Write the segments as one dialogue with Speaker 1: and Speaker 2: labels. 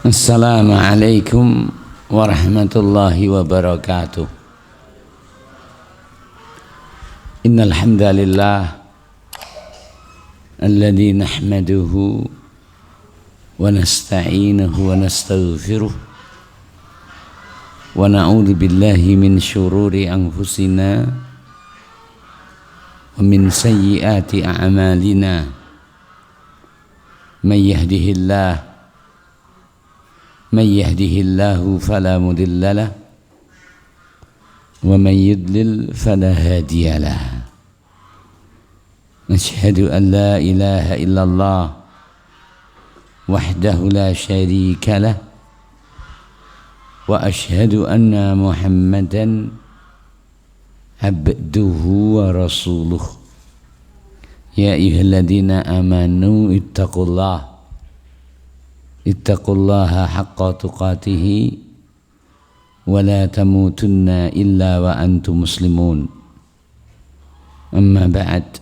Speaker 1: Assalamualaikum warahmatullahi wabarakatuh. Innal hamdalillah alladzi nahmaduhu wa nasta'inuhu wa nastaghfiruh wa na'udzu billahi min syururi anfusina wa min sayyiati a'malina. Man yahdihillahu fala mudilla lahu wa man yudlil fala hadiya lahu. Asyhadu an la ilaha illallah wahdahu la syarika lah wa asyhadu anna Muhammadan abduhu wa rasuluh. Ya ayyuhalladzina amanu ittaqullaha haqqa tuqatih wa la tamutunna illa wa antum muslimun. Amma ba'd,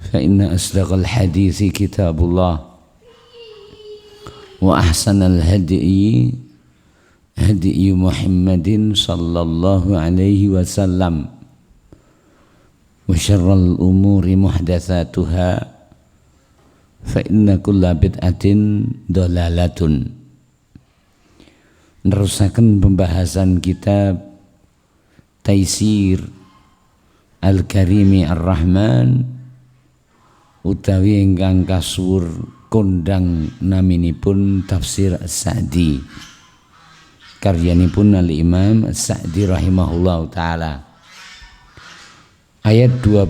Speaker 1: fa inna asdaqal hadithi kitabullah wa ahsanal hadyi hadyi Muhammadin sallallahu alaihi wasallam wa syarral umuri muhdatsatuha fa inna kulla bid'atin dhalalatun. Nerusaken pembahasan kitab Taisir Al-Karimi Ar-Rahman utawi ingkang kasuwur kondang naminipun Tafsir As-Sa'di, karyanipun Al-Imam As-Sa'di rahimahullahu ta'ala. Ayat 12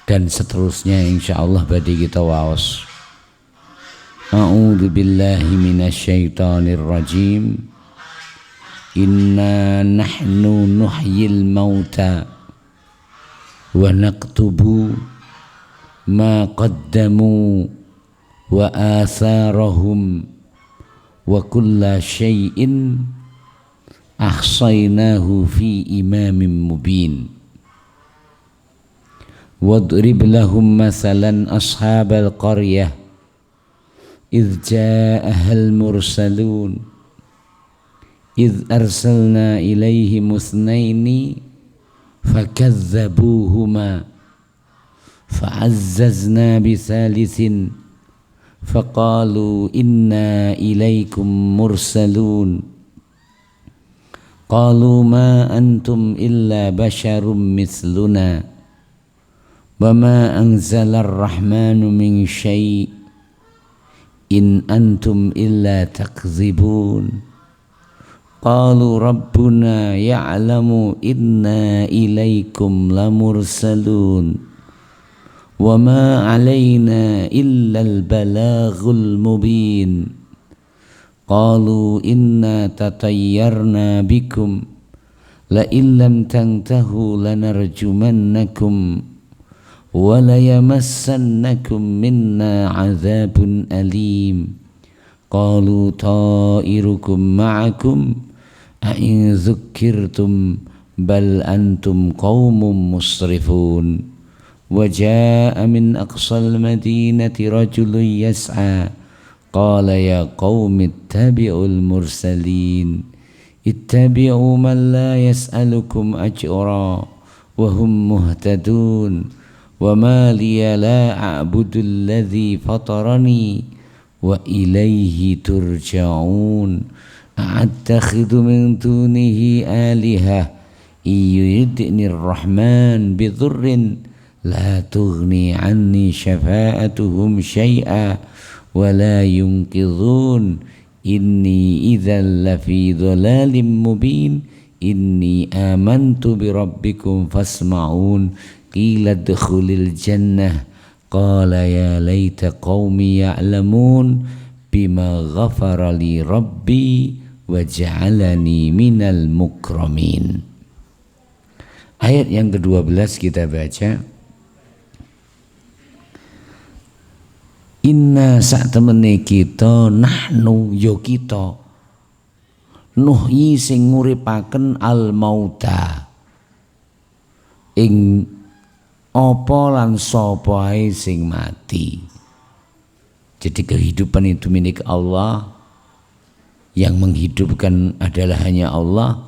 Speaker 1: dan seterusnya insyaallah badhe kita waos. A'udzu billahi minasyaitonir rajim. Inna nahnu nuhyil mauta wa naktubu ma qaddamu wa atharahum wa kulla syai'in ahsaynahu fi imamin mubin. Wadrib lahum mathalan ashabal qaryah idh ja'ahal mursalun idh arsalna ilaihim ithnaini fakadzabuhuma fa'azzazna bithalithin faqalu inna ilaikum mursalun qalu ma antum illa basharum mithluna وَمَا أَنزَلَ الرَّحْمَنُ مِنْ شَيْءٍ إِنْ أَنْتُمْ إِلَّا تَكْذِبُونَ قَالُوا رَبُّنَا يَعْلَمُ إِنَّا إِلَيْكُمْ لَمُرْسَلُونَ وَمَا عَلَيْنَا إِلَّا الْبَلَاغُ الْمُبِينُ قَالُوا إِنَّا تَطَيَّرْنَا بِكُمْ لَئِنْ لَمْ تَنْتَهُوا لَنَرْجُمَنَّكُمْ وَلَيَمَسَّنَّكُمْ مِنَّا عَذَابٌ أَلِيمٌ قَالُوا طَائِرُكُمْ مَعَكُمْ أَإِنْ ذُكِّرْتُمْ بَلْ أَنْتُمْ قَوْمٌ مُسْرِفُونَ وَجَاءَ مِنْ أَقْصَى الْمَدِينَةِ رَجُلٌ يَسْعَى قَالَ يَا قَوْمِ اتَّبِعُوا الْمُرْسَلِينَ اتَّبِعُوا مَنْ لَا يَسْأَلُكُمْ أَجْرًا وَهُمْ مُهْتَدُونَ وَمَا لِيَ لَا أَعْبُدُ الَّذِي فَطَرَنِي وَإِلَيْهِ تُرْجَعُونَ أَأَتَّخِذُ مِنْ دُونِهِ آلِهَةً إِنْ يُرِدْنِي الرَّحْمَنُ بِضُرٍّ لَا تُغْنِي عَنِّي شَفَاعَتُهُمْ شَيْئًا وَلَا يُنْقِذُونَ إِنِّي إِذًا لَفِي ضَلَالٍ مُبِينٍ إِنِّي آمَنْتُ بِرَبِّكُمْ فَاسْمَعُونِ قِيلَ ادْخُلِ الْجَنَّةَ قَالَ يَا لَيْتَ قَوْمِي يَعْلَمُونَ بِمَا غَفَرَ لِي رَبِّي وَجَعَلَنِي مِنَ الْمُكْرَمِينَ. Ayat yang ke-12 kita baca. Inna sak temene kita nahnu yo kita nuhyi sing nguripaken al mauta ing apa lan sapa ae sing mati. Jadi kehidupan itu milik Allah, yang menghidupkan adalah hanya Allah,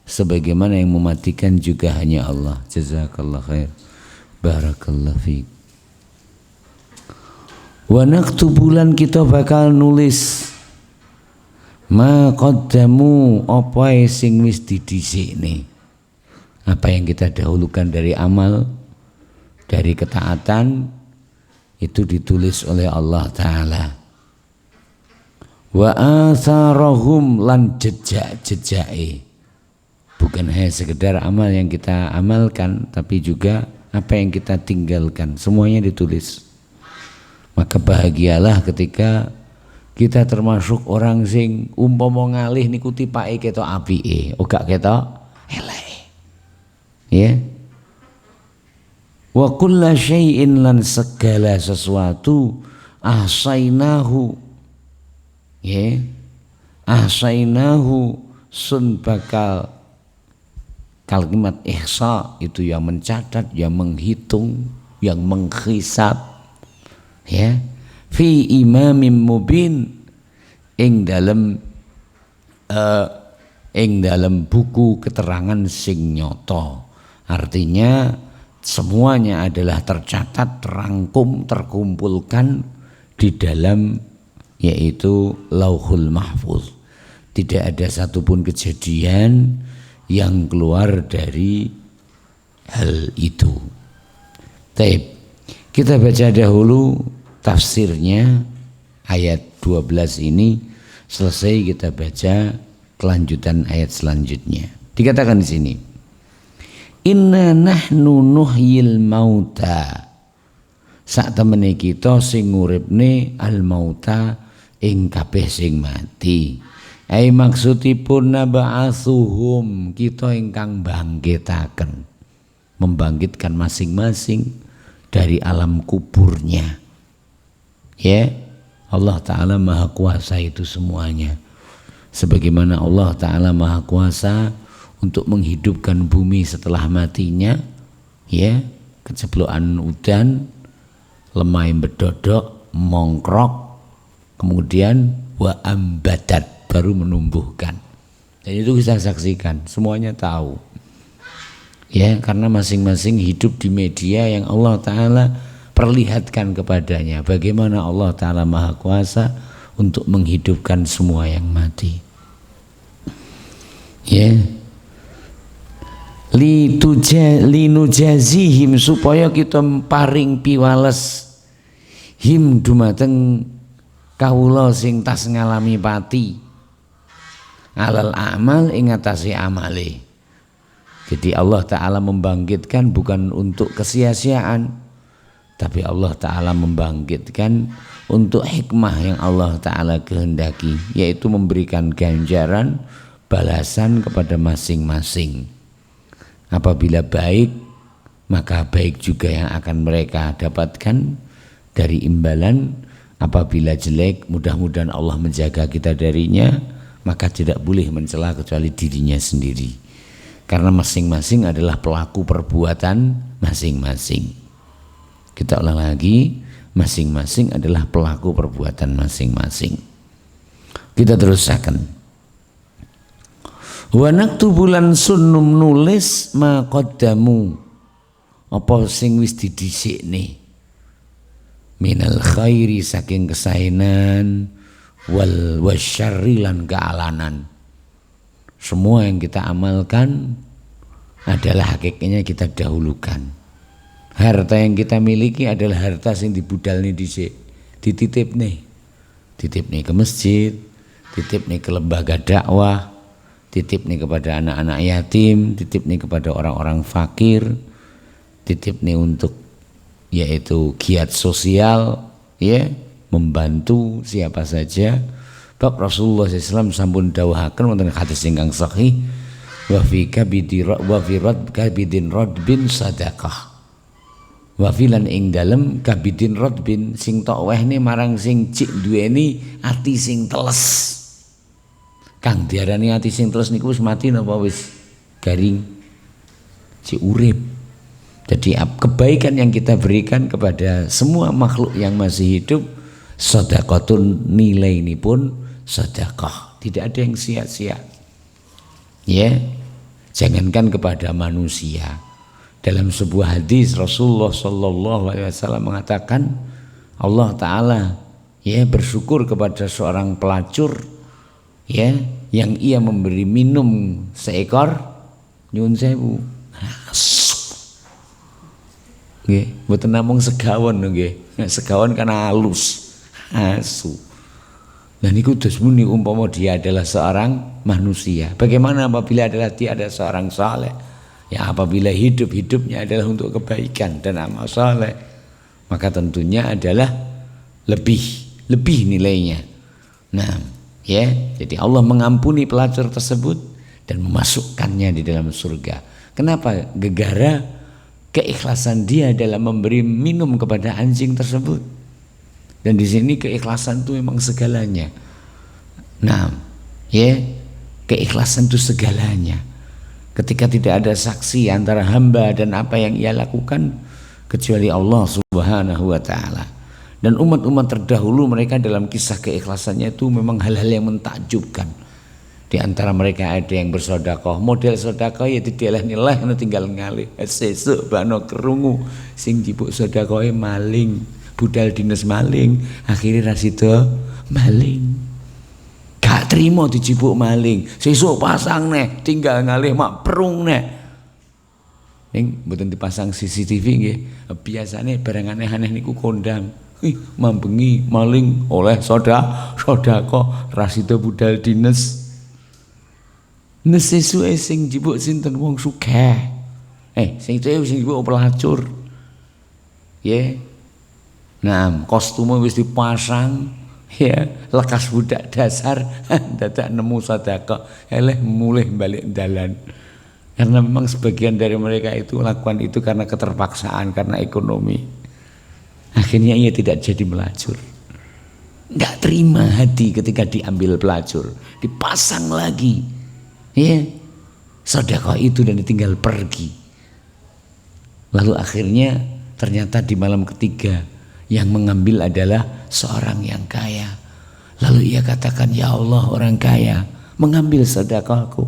Speaker 1: sebagaimana yang mematikan juga hanya Allah. Jazakallah khair, barakallah fiik. Wa naktubulan, kita bakal nulis ma qaddamu, apa sing wis didhisikne, apa yang kita dahulukan dari amal, dari ketaatan, itu ditulis oleh Allah Ta'ala. Wa atharahum, lan jejak-jejake, bukan hanya sekedar amal yang kita amalkan, tapi juga apa yang kita tinggalkan, semuanya ditulis. Maka bahagialah ketika kita termasuk orang sing umpama ngalih niku tipake ketok apike, ora ketok eleke. Ya. Wa kulla syai'in, lan segala sesuatu, ahsainahu, ya, ahsainahu, sun bakal, kalimat ihsa itu yang mencatat, yang menghitung, yang menghisab, ya, fi imamin mubin, ing dalam buku keterangan sing nyoto. Artinya semuanya adalah tercatat, terangkum, terkumpulkan di dalam, yaitu Lauhul Mahfuz. Tidak ada satupun kejadian yang keluar dari hal itu. Taib. Kita baca dahulu tafsirnya ayat 12 ini, selesai kita baca kelanjutan ayat selanjutnya. Dikatakan di sini, inna nahnu nuhyil mauta, sak temene kita sing nguripne al mauta, ing kabeh sing mati. Ai maksudipun naba'atsuhum, kita ingkang bangkitaken, membangkitkan masing-masing dari alam kuburnya. Ya, Allah Ta'ala Maha Kuasa itu semuanya. Sebagaimana Allah Ta'ala Maha Kuasa untuk menghidupkan bumi setelah matinya, ya, keceblokan udan, lemah yang berdodok, mongkrok, kemudian wa ambadat, baru menumbuhkan. Dan itu kita saksikan, semuanya tahu, ya, karena masing-masing hidup di media yang Allah Ta'ala perlihatkan kepadanya bagaimana Allah Ta'ala Maha Kuasa untuk menghidupkan semua yang mati. Ya, linujazihim, supaya kita paring piwales him dumateng kawula sing tas ngalami pati, alal amal, ing atase amale. Jadi Allah Ta'ala membangkitkan bukan untuk kesia-siaan, tapi Allah Ta'ala membangkitkan untuk hikmah yang Allah Ta'ala kehendaki, yaitu memberikan ganjaran, balasan kepada masing-masing. Apabila baik, maka baik juga yang akan mereka dapatkan dari imbalan. Apabila jelek, mudah-mudahan Allah menjaga kita darinya, maka tidak boleh mencela kecuali dirinya sendiri, karena masing-masing adalah pelaku perbuatan masing-masing. Kita ulang lagi, masing-masing adalah pelaku perbuatan masing-masing. Kita terusakan. Wa naktubulan sunnum, nulis ma qaddamu, apa sing wis didhisikne, minal khairi, saking kesainan, wal wasyarri, lan kealanan. Semua yang kita amalkan adalah hakikatnya kita dahulukan. Harta yang kita miliki adalah harta yang dibudalne dhisik, dititipne ke masjid, titipne ke lembaga dakwah, titipne kepada anak-anak yatim, titipne kepada orang-orang fakir, titipne untuk yaitu giat sosial, ya, membantu siapa saja. Bab Rasulullah SAW sampun dawuhaken wonten hadis ingkang sahih, wa fi kabidin radbin sadaqah, wa filan ing dalem kabidin radbin, sing tok wehne marang sing cik duweni ati sing teles. Kang diarani ati sing teles niku wis mati napa wis garing, cik urip. Jadi kebaikan yang kita berikan kepada semua makhluk yang masih hidup Sedekahun nilai ini pun sedekah, tidak ada yang sia-sia. Ya, jangankan kepada manusia. Dalam sebuah hadis Rasulullah Shallallahu Alaihi Wasallam mengatakan Allah Taala ya bersyukur kepada seorang pelacur ya yang ia memberi minum seekor nyun sewu nggih mboten namung segawon nggih segawon kan halus asu dan niku dos muni umpama dia adalah seorang manusia bagaimana apabila dia adalah seorang saleh ya apabila hidupnya adalah untuk kebaikan dan amal saleh maka tentunya adalah lebih nilainya. Nah, ya, jadi Allah mengampuni pelacur tersebut dan memasukkannya di dalam surga. Kenapa? Gegara keikhlasan dia dalam memberi minum kepada anjing tersebut. Dan di sini keikhlasan itu memang segalanya. Nah, ya, keikhlasan itu segalanya. Ketika tidak ada saksi antara hamba dan apa yang ia lakukan kecuali Allah Subhanahu wa taala. Dan umat-umat terdahulu mereka dalam kisah keikhlasannya itu memang hal-hal yang mentakjubkan. Di antara mereka ada yang bersedekah, model sedekah ya tidak nilai tinggal ngalih. Sesuk bano kerungu sing dipuk sedekahe maling, budal dinas maling, akhirnya rasida maling. Gak terima dijipuk maling, sesuk pasang neh tinggal ngalih mak perung neh. Ning mboten dipasang CCTV nggih. Biasane barang aneh-aneh niku kondang. Mambengi maling oleh sedekah rasida budal dinas. Nesesuke sing jipuk sinten wong sugih. Sing jipuk pelacur. Ya. Nah, kostumnya wis dipasang ya, lekas budak dasar dadak nemu sedekah, eleh mulih balik dalan. Karena memang sebagian dari mereka itu lakukan itu karena keterpaksaan, karena ekonomi. Akhirnya ia tidak jadi melacur. Nggak terima hati ketika diambil pelacur, dipasang lagi, ya, sedekah itu dan ditinggal pergi. Lalu akhirnya ternyata di malam ketiga yang mengambil adalah seorang yang kaya. Lalu ia katakan, ya Allah, orang kaya mengambil sedekahku.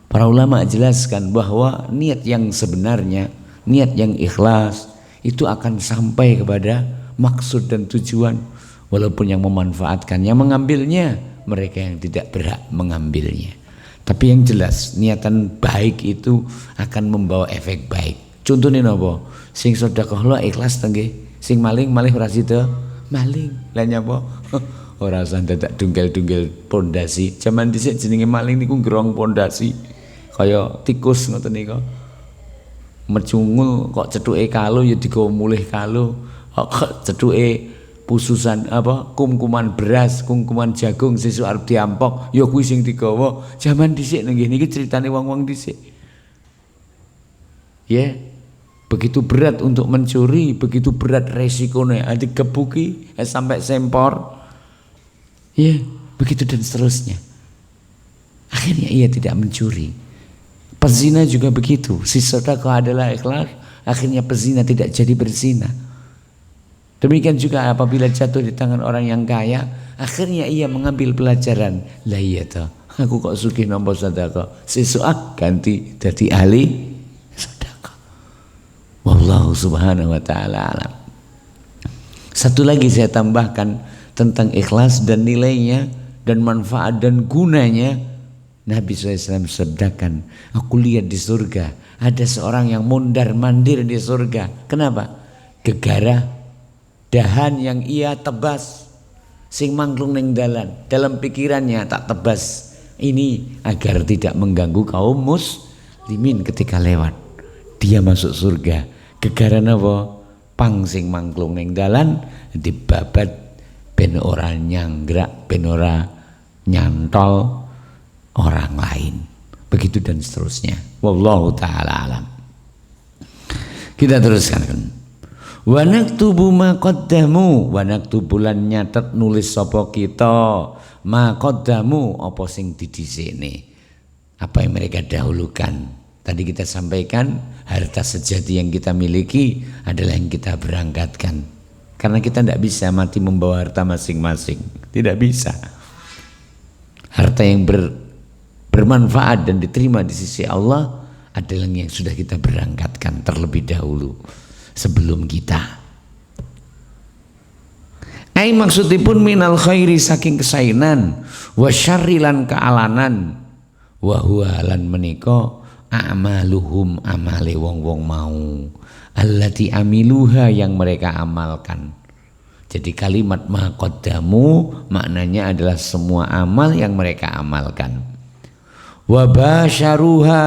Speaker 1: Para ulama jelaskan bahwa niat yang sebenarnya, niat yang ikhlas itu akan sampai kepada maksud dan tujuan, walaupun yang memanfaatkan, yang mengambilnya mereka yang tidak berhak mengambilnya. Tapi yang jelas niatan baik itu akan membawa efek baik. Contohnya napa? Sing sedekah lo ikhlas tengge, sing maling malih ora sida maling. Lah nyapa? Ora usah dadak dungkel-dungkel pondasi. Zaman dhisik jenenge maling niku ngrong pondasi. Kaya tikus ngoten nika. Mercungul kok cethuke kalo ya digawa mulih kalo. Kok cethuke pususan apa kumkuman beras, kumkuman jagung sesuk arep diampok, ya kuwi sing digawa. Zaman dhisik nggih niki critane wong-wong dhisik. Ya. Begitu berat untuk mencuri, begitu berat resikonya, digebuki sampai sempor. Ya, begitu dan seterusnya. Akhirnya ia tidak mencuri. Pezina juga begitu. Si sedekah adalah ikhlas, akhirnya pezina tidak jadi berzina. Demikian juga apabila jatuh di tangan orang yang kaya, akhirnya ia mengambil pelajaran. Lah iya toh, aku kok sugih nampa sedekah, sesuk ganti dadi ahli sedekah. Wallahu subhanahu wa ta'ala alam. Satu lagi saya tambahkan tentang ikhlas dan nilainya dan manfaat dan gunanya. Nabi SAW sabdakan, aku lihat di surga ada seorang yang mondar mandir di surga. Kenapa? Gegara dahan yang ia tebas sing mangklung ning dalan, dalam pikirannya tak tebas ini agar tidak mengganggu kaum muslimin ketika lewat. Dia masuk surga. Gegara napa? Pang sing mangklung ning dalan dibabat ben ora nyanggrak, ben ora nyantol orang lain. Begitu dan seterusnya. Wallahu ta'ala alam. Kita teruskan. Wa naktubu ma qaddamu, wa naktubu lan nyatet nulis sapa kita ma qaddamu apa sing didhisikne, apa yang mereka dahulukan. Tadi kita sampaikan harta sejati yang kita miliki adalah yang kita berangkatkan. Karena kita tidak bisa mati membawa harta masing-masing, tidak bisa. Harta yang bermanfaat dan diterima di sisi Allah adalah yang sudah kita berangkatkan terlebih dahulu sebelum kita. Ai maksudipun minal khairi saking kesainan, wa syarri lan kealanan, wa huwa lan menika a'maluhum amale wong-wong mau, allati amiluha yang mereka amalkan. Jadi kalimat ma qaddamu maknanya adalah semua amal yang mereka amalkan. Wa basyaruha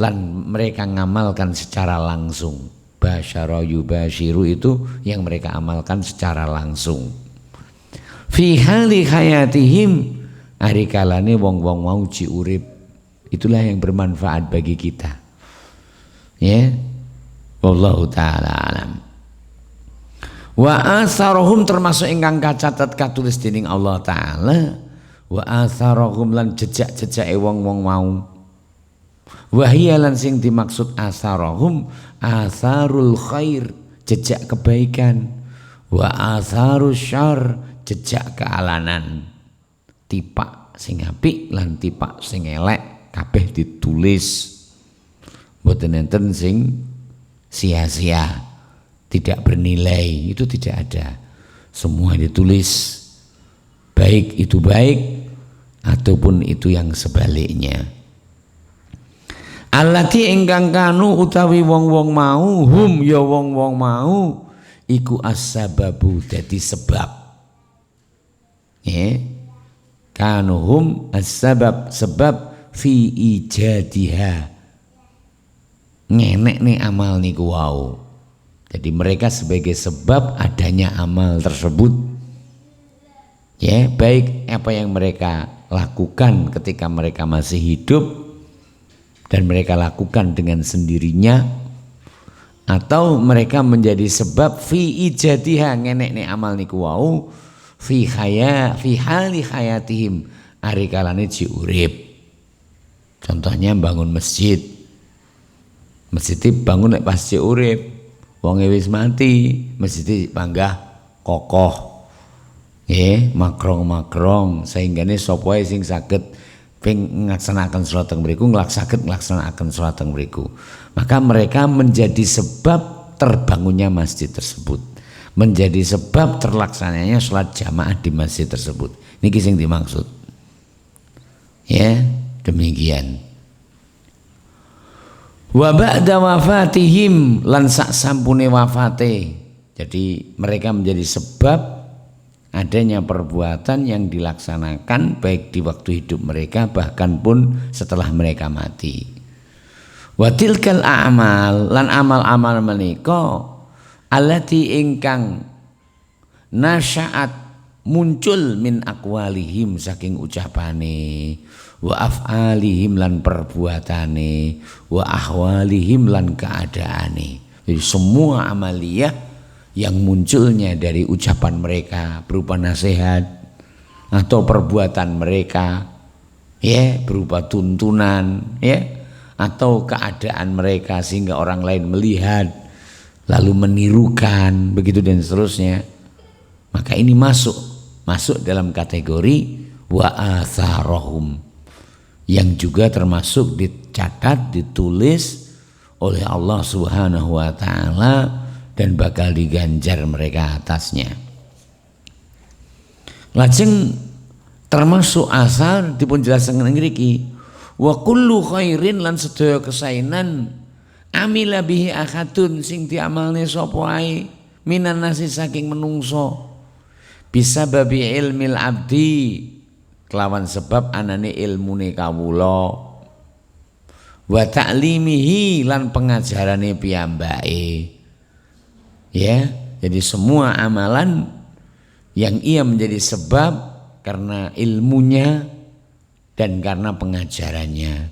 Speaker 1: lan mereka ngamalkan secara langsung. Basyara yubasyiru itu yang mereka amalkan secara langsung. Fi hali hayatihim ari kalane wong-wong mau ji urip. Itulah yang bermanfaat bagi kita. Ya. Wallahu taala alam. Wa atharohum termasuk ingkang kacatet katulis dening Allah taala. Wa atharohum lan jejak-jejake wong-wong mau. Wahia lan sing dimaksud atharohum atharul khair, jejak kebaikan. Wa atharus syarr, jejak kealanan. Tipak sing apik lan tipak sing elek kabeh ditulis. Mboten enten sing sia-sia, tidak bernilai, itu tidak ada. Semua ditulis, baik itu baik ataupun itu yang sebaliknya. Allati ingkang kanu utawi wong-wong mau, hum ya wong-wong mau iku as-sababu dadi sebab. Ya. Kanu hum as-sabab sebab fi ijadiha. Ngenek nih amal niku wau. Jadi mereka sebagai sebab adanya amal tersebut. Ya, baik apa yang mereka lakukan ketika mereka masih hidup dan mereka lakukan dengan sendirinya, atau mereka menjadi sebab fi ijadiha ngenek nih amal niku wau fi hali hayatihim ari kalane ji urip. Contohnya bangun masjid. Masjid bangun nek pas ji urip, wonge wis mati, masjid panggah kokoh. Nggih, makrong-makrong sahinggane sapa sing saged ping nglaksanaken salat teng mriku nglaksanaken salat teng mriku. Maka mereka menjadi sebab terbangunnya masjid tersebut, menjadi sebab terlaksananya salat jamaah di masjid tersebut. Niki sing dimaksud. Ya, demikian. Wa ba'da wafatihim lan sak sampune wafate. Jadi mereka menjadi sebab adanya perbuatan yang dilaksanakan baik di waktu hidup mereka bahkan pun setelah mereka mati. Wa tilkal a'mal lan amal-amal menika allati ingkang nasya'at muncul min aqwalihim saking ucapane, wa af'alihim lan perbuatane, wa ahwalihim lan keadaane. Jadi semua amaliyah yang munculnya dari ucapan mereka berupa nasihat atau perbuatan mereka, ya, berupa tuntunan, ya, atau keadaan mereka sehingga orang lain melihat lalu menirukan, begitu dan seterusnya. Maka ini masuk dalam kategori wa atharohum yang juga termasuk dicatat, ditulis oleh Allah Subhanahu wa taala dan bakal diganjar mereka atasnya. Lajeng termasuk asar dipun jelasaken ngriki, wa kullu khairin lan sedaya kesainan amila bihi akhatun sing diamalne sapa ae minan nasi saking menungso bisa babi ilmil abdi kelawan sebab anane ilmune kawula, wa ta'limihi lan pengajarane piyambake. Ya, jadi semua amalan yang ia menjadi sebab karena ilmunya dan karena pengajarannya.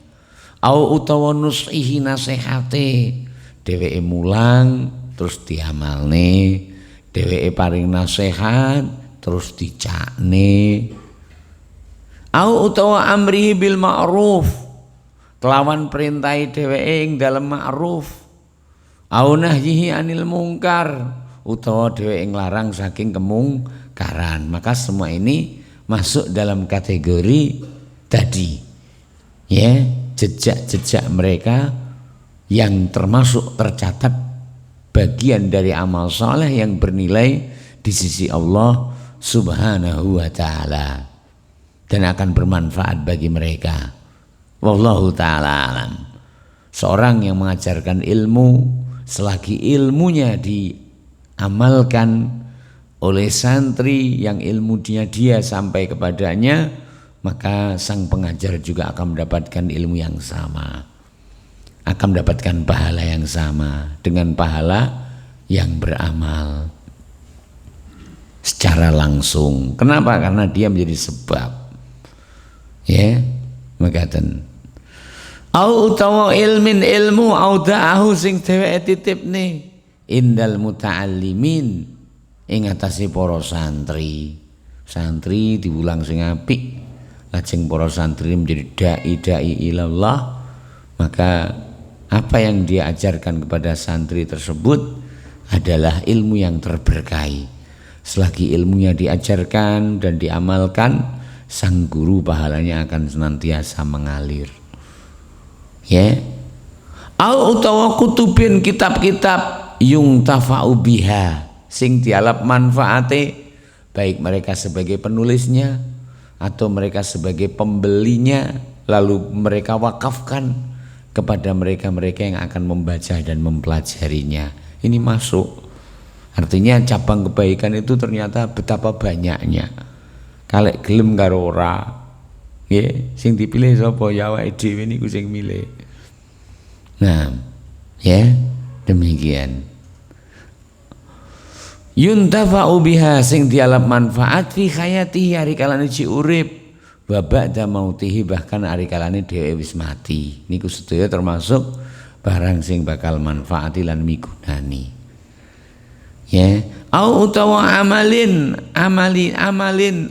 Speaker 1: Au utawa nusihi nasihate, dheweke mulang terus diamalne, dheweke paring nasihat terus dicakne. Au utawa amrihi bil ma'ruf, kelawan perintahe dheweke ing dalem ma'ruf. Au nahyihi anil mungkar utawa dheweke nglarang saking kemungkaran. Maka semua ini masuk dalam kategori tadi, ya, jejak-jejak mereka yang termasuk tercatat bagian dari amal soleh yang bernilai di sisi Allah Subhanahu wa ta'ala dan akan bermanfaat bagi mereka. Wallahu ta'ala alam. Seorang yang mengajarkan ilmu, selagi ilmunya diamalkan oleh santri yang ilmunya dia sampai kepadanya, maka sang pengajar juga akan mendapatkan ilmu yang sama, akan mendapatkan pahala yang sama dengan pahala yang beramal secara langsung. Kenapa? Karena dia menjadi sebab, ya, mekaten. Au utawa ilmin ilmu au da'ahu sing dheweke titipne indal muta'allimin ing atase para santri. Santri diulang sing apik, lajeng para santri menjadi dai ilallah, maka apa yang dia ajarkan kepada santri tersebut adalah ilmu yang terberkahi. Selagi ilmunya diajarkan dan diamalkan, sang guru pahalanya akan senantiasa mengalir. Ya. Au utawa kutubin kitab-kitab yung tafa'u biha sing dialap manfaate, baik mereka sebagai penulisnya atau mereka sebagai pembelinya, lalu mereka wakafkan kepada mereka-mereka yang akan membaca dan mempelajarinya. Ini masuk. Artinya cabang kebaikan itu ternyata betapa banyaknya. Kalek gelem karo ora, nggih, sing dipilih sapa? Ya awake dhewe niku sing milih. Nah, ya, demikian. Yuntafa'u biha sing dialap manfaat fi hayatihi ari kalane ci urip, wa ba'da mautihi bahkan ari kalane dhewe wis mati. Niku sedaya termasuk barang sing bakal manfaati lan migunani. Ya, au utawa amalin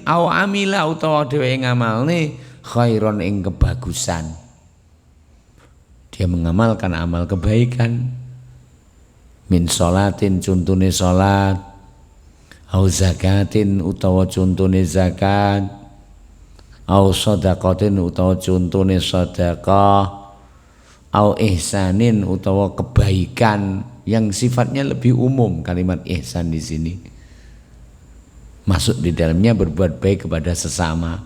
Speaker 1: au amila utawa dhewe ngamalne khairon ing kebagusan. Dia mengamalkan amal kebaikan, min sholatin contone salat, au zakatin utawa contone zakat, au shadaqatin utawa contone sedekah, au ihsanin utawa kebaikan yang sifatnya lebih umum. Kalimat ihsan di sini masuk di dalamnya berbuat baik kepada sesama,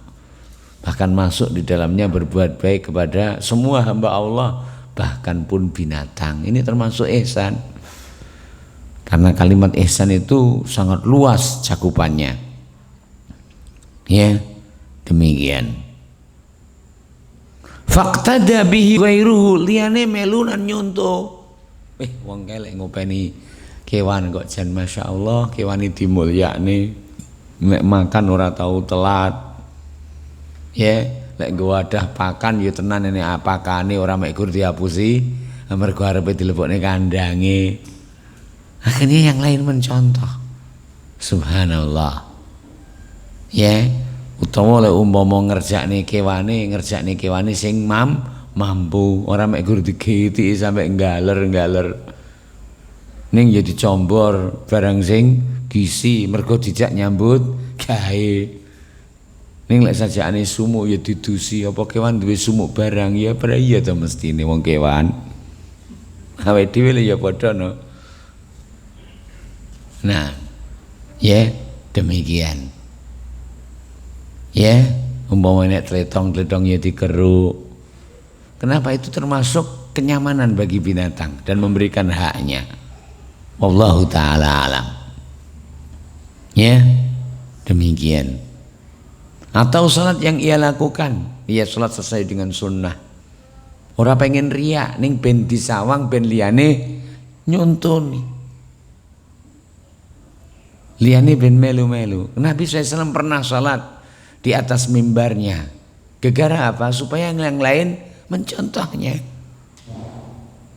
Speaker 1: bahkan masuk di dalamnya berbuat baik kepada semua hamba Allah, bahkan pun binatang. Ini termasuk ihsan, karena kalimat ihsan itu sangat luas cakupannya. Ya, demikian. Faqtada bihi ghairuhu, liyane melunan nyunto. Wong kelek ngopeni kewan kok jan masyaallah, kewan dimulyakne, nek makan ora tahu telat. Ya, lek nggo wadah pakan ya tenan ini apakane ora mek gur dihapusi amarga arepe dilebokne kandange. Akhirnya yang lain mencontoh. Subhanallah. Ya, utawa lek umpama ngerjakne kewane sing mampu, orang mek gur digiti sampai nggaler ning jadi combor barang sing gizi mergo dijak nyambut gawe. Ning lek sajakane sumuk ya didusi, apa kewan duwe sumuk barang ya pada iya to mestine wong kewan. Awake dhewe ya padha no. Nah, ya demikian. Ya, umpama nek tletong ya dikeruk. Kenapa? Itu termasuk kenyamanan bagi binatang dan memberikan haknya. Wallahu ta'ala alam. Ya, demikian. Atau salat yang ia lakukan, ia salat sesuai dengan sunnah. Ora pengen riya, ning ben disawang ben liyane nyuntuni. Liyane ben melu-melu. Nabi SAW pernah salat di atas mimbarnya. Gegara apa? Supaya yang lain mencontohnya.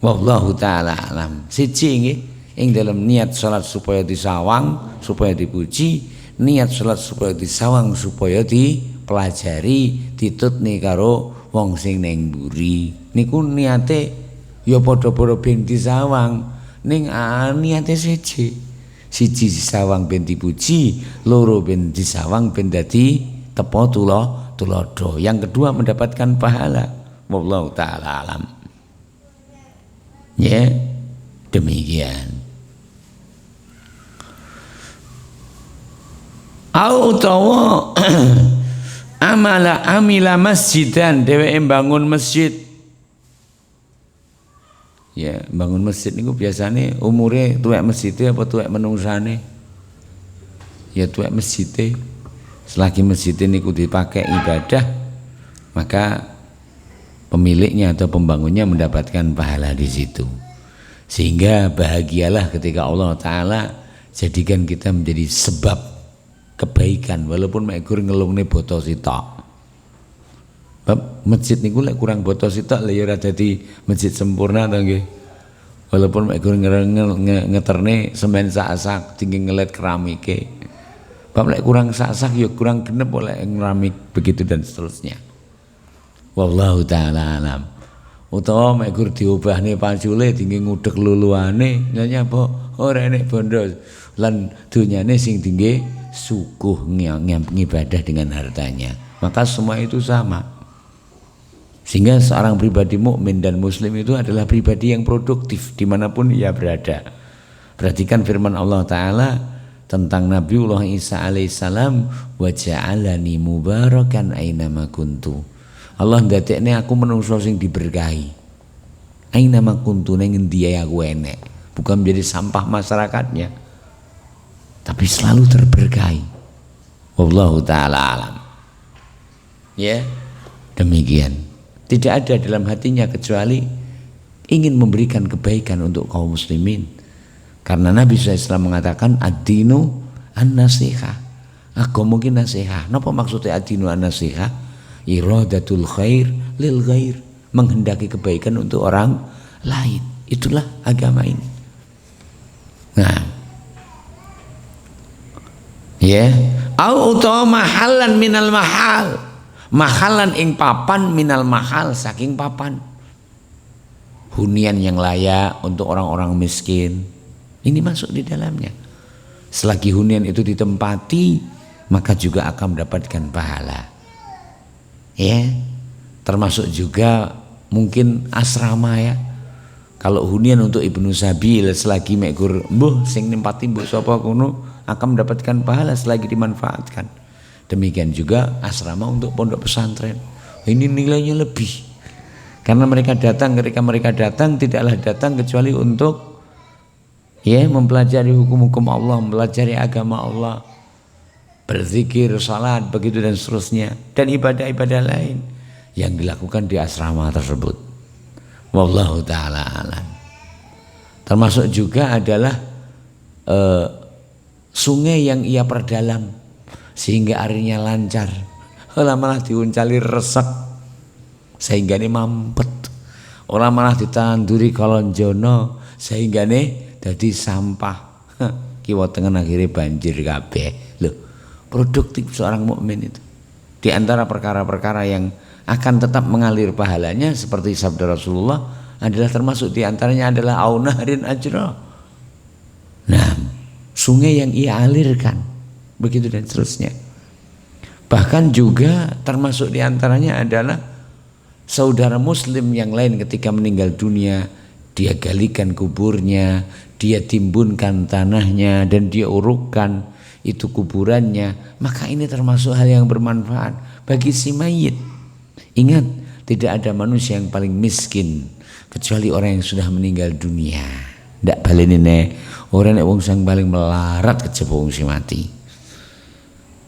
Speaker 1: Wallahu ta'ala alam. Siji nggih, ing dalam niat salat supaya disawang, supaya dipuji, niat salat supaya disawang, supaya dipelajari, ditutne karo wong sing ning mburi. Niku niate ya padha-padha ben disawang, ning niate siji. Siji disawang ben dipuji, loro ben disawang ben dadi tepo tulodo. Yang kedua mendapatkan pahala. Wallahu taala alam. Ya, demikian. Au utawa amila masjidan, dheweke bangun masjid. Ya, bangun masjid niku biasane umure tuwek masjide apa tuwek menungsane? Ya tuwek masjide. Selagi masjid niku dipakai ibadah, maka pemiliknya atau pembangunnya mendapatkan pahala di situ. Sehingga bahagialah ketika Allah Ta'ala jadikan kita menjadi sebab kebaikan, walaupun mek gur ngelungne boto sitok. Masjid niku lek kurang boto sitok lha ya ora dadi masjid sempurna to nggih. Walaupun mek gur ngeterne semen sak-sak tinggi ngelet keramike. Bab lek kurang sak-sak ya kurang genep oleh keramik begitu dan seterusnya. Wallahu taala alam. Utawa mek gur diobahne pacule tinggi ngudek luluane nanya apa ora enek bondo lan dunyane sing tinggi sukuh ngibadah dengan hartanya. Maka semua itu sama. Sehingga seorang pribadi mukmin dan muslim itu adalah pribadi yang produktif dimanapun ia berada. Perhatikan firman Allah Ta'ala tentang Nabiullah Isa alaihissalam, wa ja'alani mubarakan ainama kuntu. Allah ndadekne aku menungso sing diberkahi. Ainama kuntu ning endi aku enek, bukan menjadi sampah masyarakatnya, tapi selalu terberkahi. Wallahu ta'ala alam. Ya, demikian. Tidak ada dalam hatinya kecuali ingin memberikan kebaikan untuk kaum muslimin. Karena Nabi SAW mengatakan ad-dinu an-nasihah. Agama mungkin nasihah. Napa maksudnya ad-dinu an-nasihah? Iradatul khair lil ghair. Menghendaki kebaikan untuk orang lain. Itulah agama ini. Nah, ya, au utawa mahalan minal mahal. Mahalan ing papan minal mahal saking papan. Hunian yang layak untuk orang-orang miskin. Ini masuk di dalamnya. Selagi hunian itu ditempati, maka juga akan mendapatkan pahala. Ya, termasuk juga mungkin asrama ya. Kalau hunian untuk Ibnu Sabil selagi mekur mbuh sing nempati mbok sapa kuno akan mendapatkan pahala selagi dimanfaatkan. Demikian juga asrama untuk pondok pesantren. Ini nilainya lebih. Karena ketika mereka datang tidaklah datang kecuali untuk ya mempelajari hukum-hukum Allah, mempelajari agama Allah, berzikir, salat, begitu dan seterusnya, dan ibadah-ibadah lain yang dilakukan di asrama tersebut. Wallahu ta'ala alam. Termasuk juga adalah sungai yang ia perdalam sehingga airnya lancar, malah diuncali resek sehingga ini mampet, orang malah ditanduri kolonjono sehingga ini jadi sampah. Kiwa tengah akhirnya banjir kabeh. Loh, produktif seorang mukmin itu. Di antara perkara-perkara yang akan tetap mengalir pahalanya seperti sabda Rasulullah adalah termasuk di antaranya adalah aunaharin ajra. Nah, sungai yang ia alirkan, begitu dan seterusnya. Bahkan juga termasuk di antaranya adalah saudara muslim yang lain ketika meninggal dunia, dia galikan kuburnya, dia timbunkan tanahnya dan dia urukkan itu kuburannya, maka ini termasuk hal yang bermanfaat bagi si mayit. Ingat, tidak ada manusia yang paling miskin kecuali orang yang sudah meninggal dunia. Ndak balenine orang yang wong sing paling melarat kejaba wong sing mati.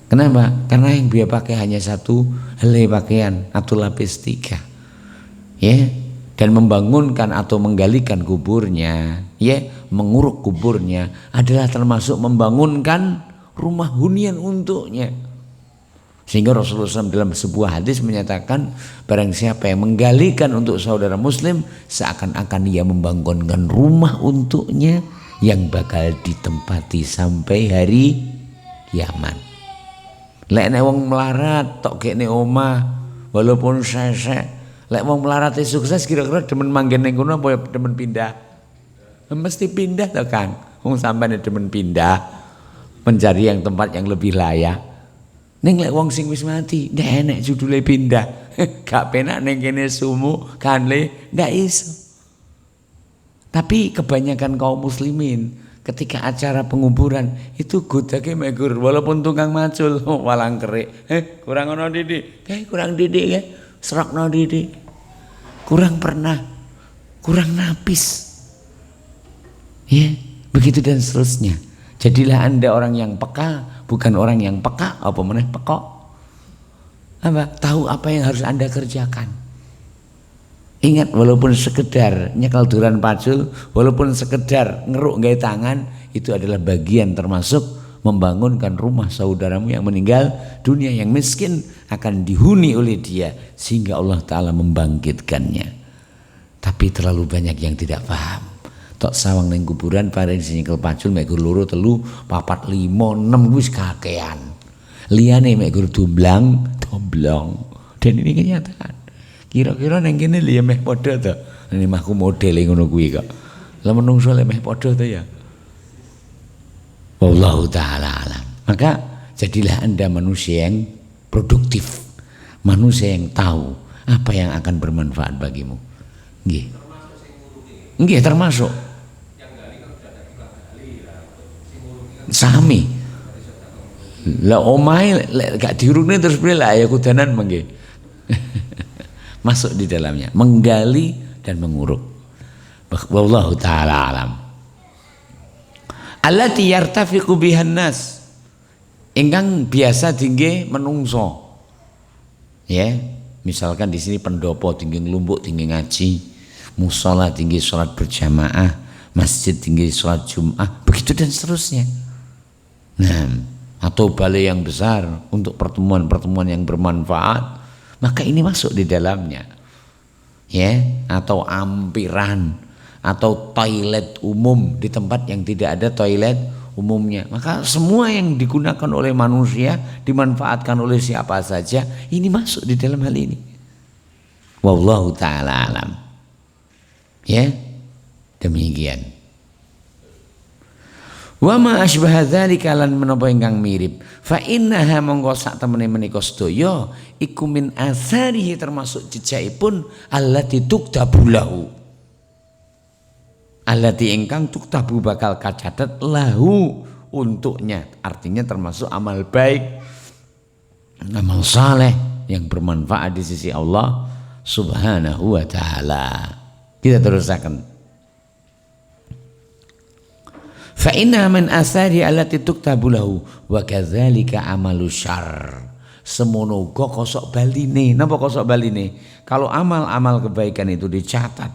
Speaker 1: Kenapa? Karena yang dia pakai hanya satu helai pakaian atau lapis 3, ya, dan membangunkan atau menggalikan kuburnya, ya, menguruk kuburnya adalah termasuk membangunkan rumah hunian untuknya. Sehingga Rasulullah SAW dalam sebuah hadis menyatakan, barang siapa yang menggalikan untuk saudara muslim, seakan-akan ia membangunkan rumah untuknya yang bakal ditempati sampai hari kiamat. Lek nek wong melarat tok gekne omah walaupun sesek. Lek wong melarat sukses kira-kira demen manggen ning kono apa demen pindah? Mesti pindah toh Kang. Wong sampean demen pindah mencari yang tempat yang lebih layak. Ning lek wong sing wis mati, ndak enek judule pindah. Gak penak ning kene sumu kanle ndak iso. Tapi kebanyakan kaum muslimin ketika acara penguburan itu godake megur walaupun tukang macul walang kerik. Kurang ono didik. Kurang didik ya. Serakno didik. Kurang pernah. Kurang napis. Ya, begitu dan seterusnya. Jadilah Anda orang yang peka, bukan orang yang peka, apa meneh pekok. Apa? Tahu apa yang harus Anda kerjakan. Ingat, walaupun sekedar nyekel duran pacul, walaupun sekedar ngeruk gaya tangan, itu adalah bagian termasuk membangunkan rumah saudaramu yang meninggal dunia, yang miskin akan dihuni oleh dia sehingga Allah Ta'ala membangkitkannya. Tapi terlalu banyak yang tidak paham. Tok sawang neng kuburan paring nyekel pacul mek gur loro telu papat limo enam wis kakean. Liyane mek gur domblong. Dan ini kenyataan. Kira-kira neng kene liya meh padha to. Ini mahku modele ngono kuwi kok. Lah menungso le meh padha to ya. Wallahu taala alam. Maka jadilah Anda manusia yang produktif. Manusia yang tahu apa yang akan bermanfaat bagimu. Nggih. Nggih termasuk sami. Lah omahe lek gak diurukne terus piye lah ya kudanan mengke. Masuk di dalamnya, menggali dan menguruk. Wallahu taala alam. Allati yartafiqu bihan nas. Ingkang biasa tinggi menungso. Ya, misalkan di sini pendopo tinggi nglumbuk, tinggi ngaji, musala tinggi salat berjamaah, masjid tinggi salat Jumat, begitu dan seterusnya. Nah, atau balai yang besar untuk pertemuan-pertemuan yang bermanfaat, maka ini masuk di dalamnya. Ya, atau ampiran atau toilet umum di tempat yang tidak ada toilet umumnya. Maka semua yang digunakan oleh manusia, dimanfaatkan oleh siapa saja, ini masuk di dalam hal ini. Wallahu taala alam. Ya, demikian. Wa ma asbaha dzalika lan menapa ingkang mirip fa innaha monggo sak temene menika sedaya iku min asarihi termasuk jejakipun allati tuktabu lahu, allati ingkang tuktabu bakal kacatet lahu untuknya, artinya termasuk amal baik, amal saleh yang bermanfaat di sisi Allah Subhanahu wa taala. Kita terusaken. Fa inna min asari allati tuktabu lahu wa kadzalika amalu syarr. Semono uga kosok baline. Napa kosok baline? Kalau amal-amal kebaikan itu dicatat,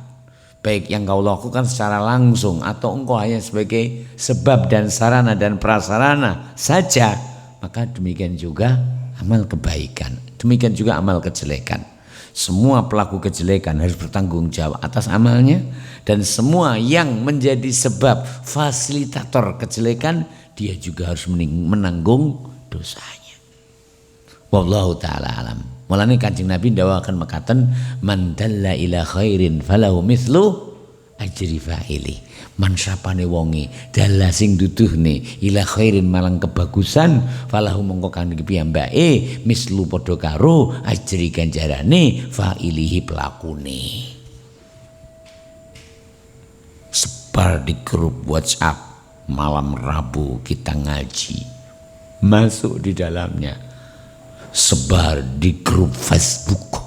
Speaker 1: baik yang kau lakukan secara langsung atau engkau hanya sebagai sebab dan sarana dan prasarana saja, maka demikian juga amal kebaikan, demikian juga amal kejelekan. Semua pelaku kejelekan harus bertanggung jawab atas amalnya, dan semua yang menjadi sebab fasilitator kejelekan dia juga harus menanggung dosanya. Wallahu taala alam. Mulane Kanjeng Nabi ndawakan mekaten, man dalla ila khairin falahu mithlu ajri fa'ili. Man sapane wonge dalla sing duduhne ila khairin malang kebagusan falahu mongko kang piyambake mislu padha karo ajri ganjarane fa'ilihi pelakune. Sebar di grup WhatsApp malam Rabu kita ngaji, masuk di dalamnya. Sebar di grup Facebook,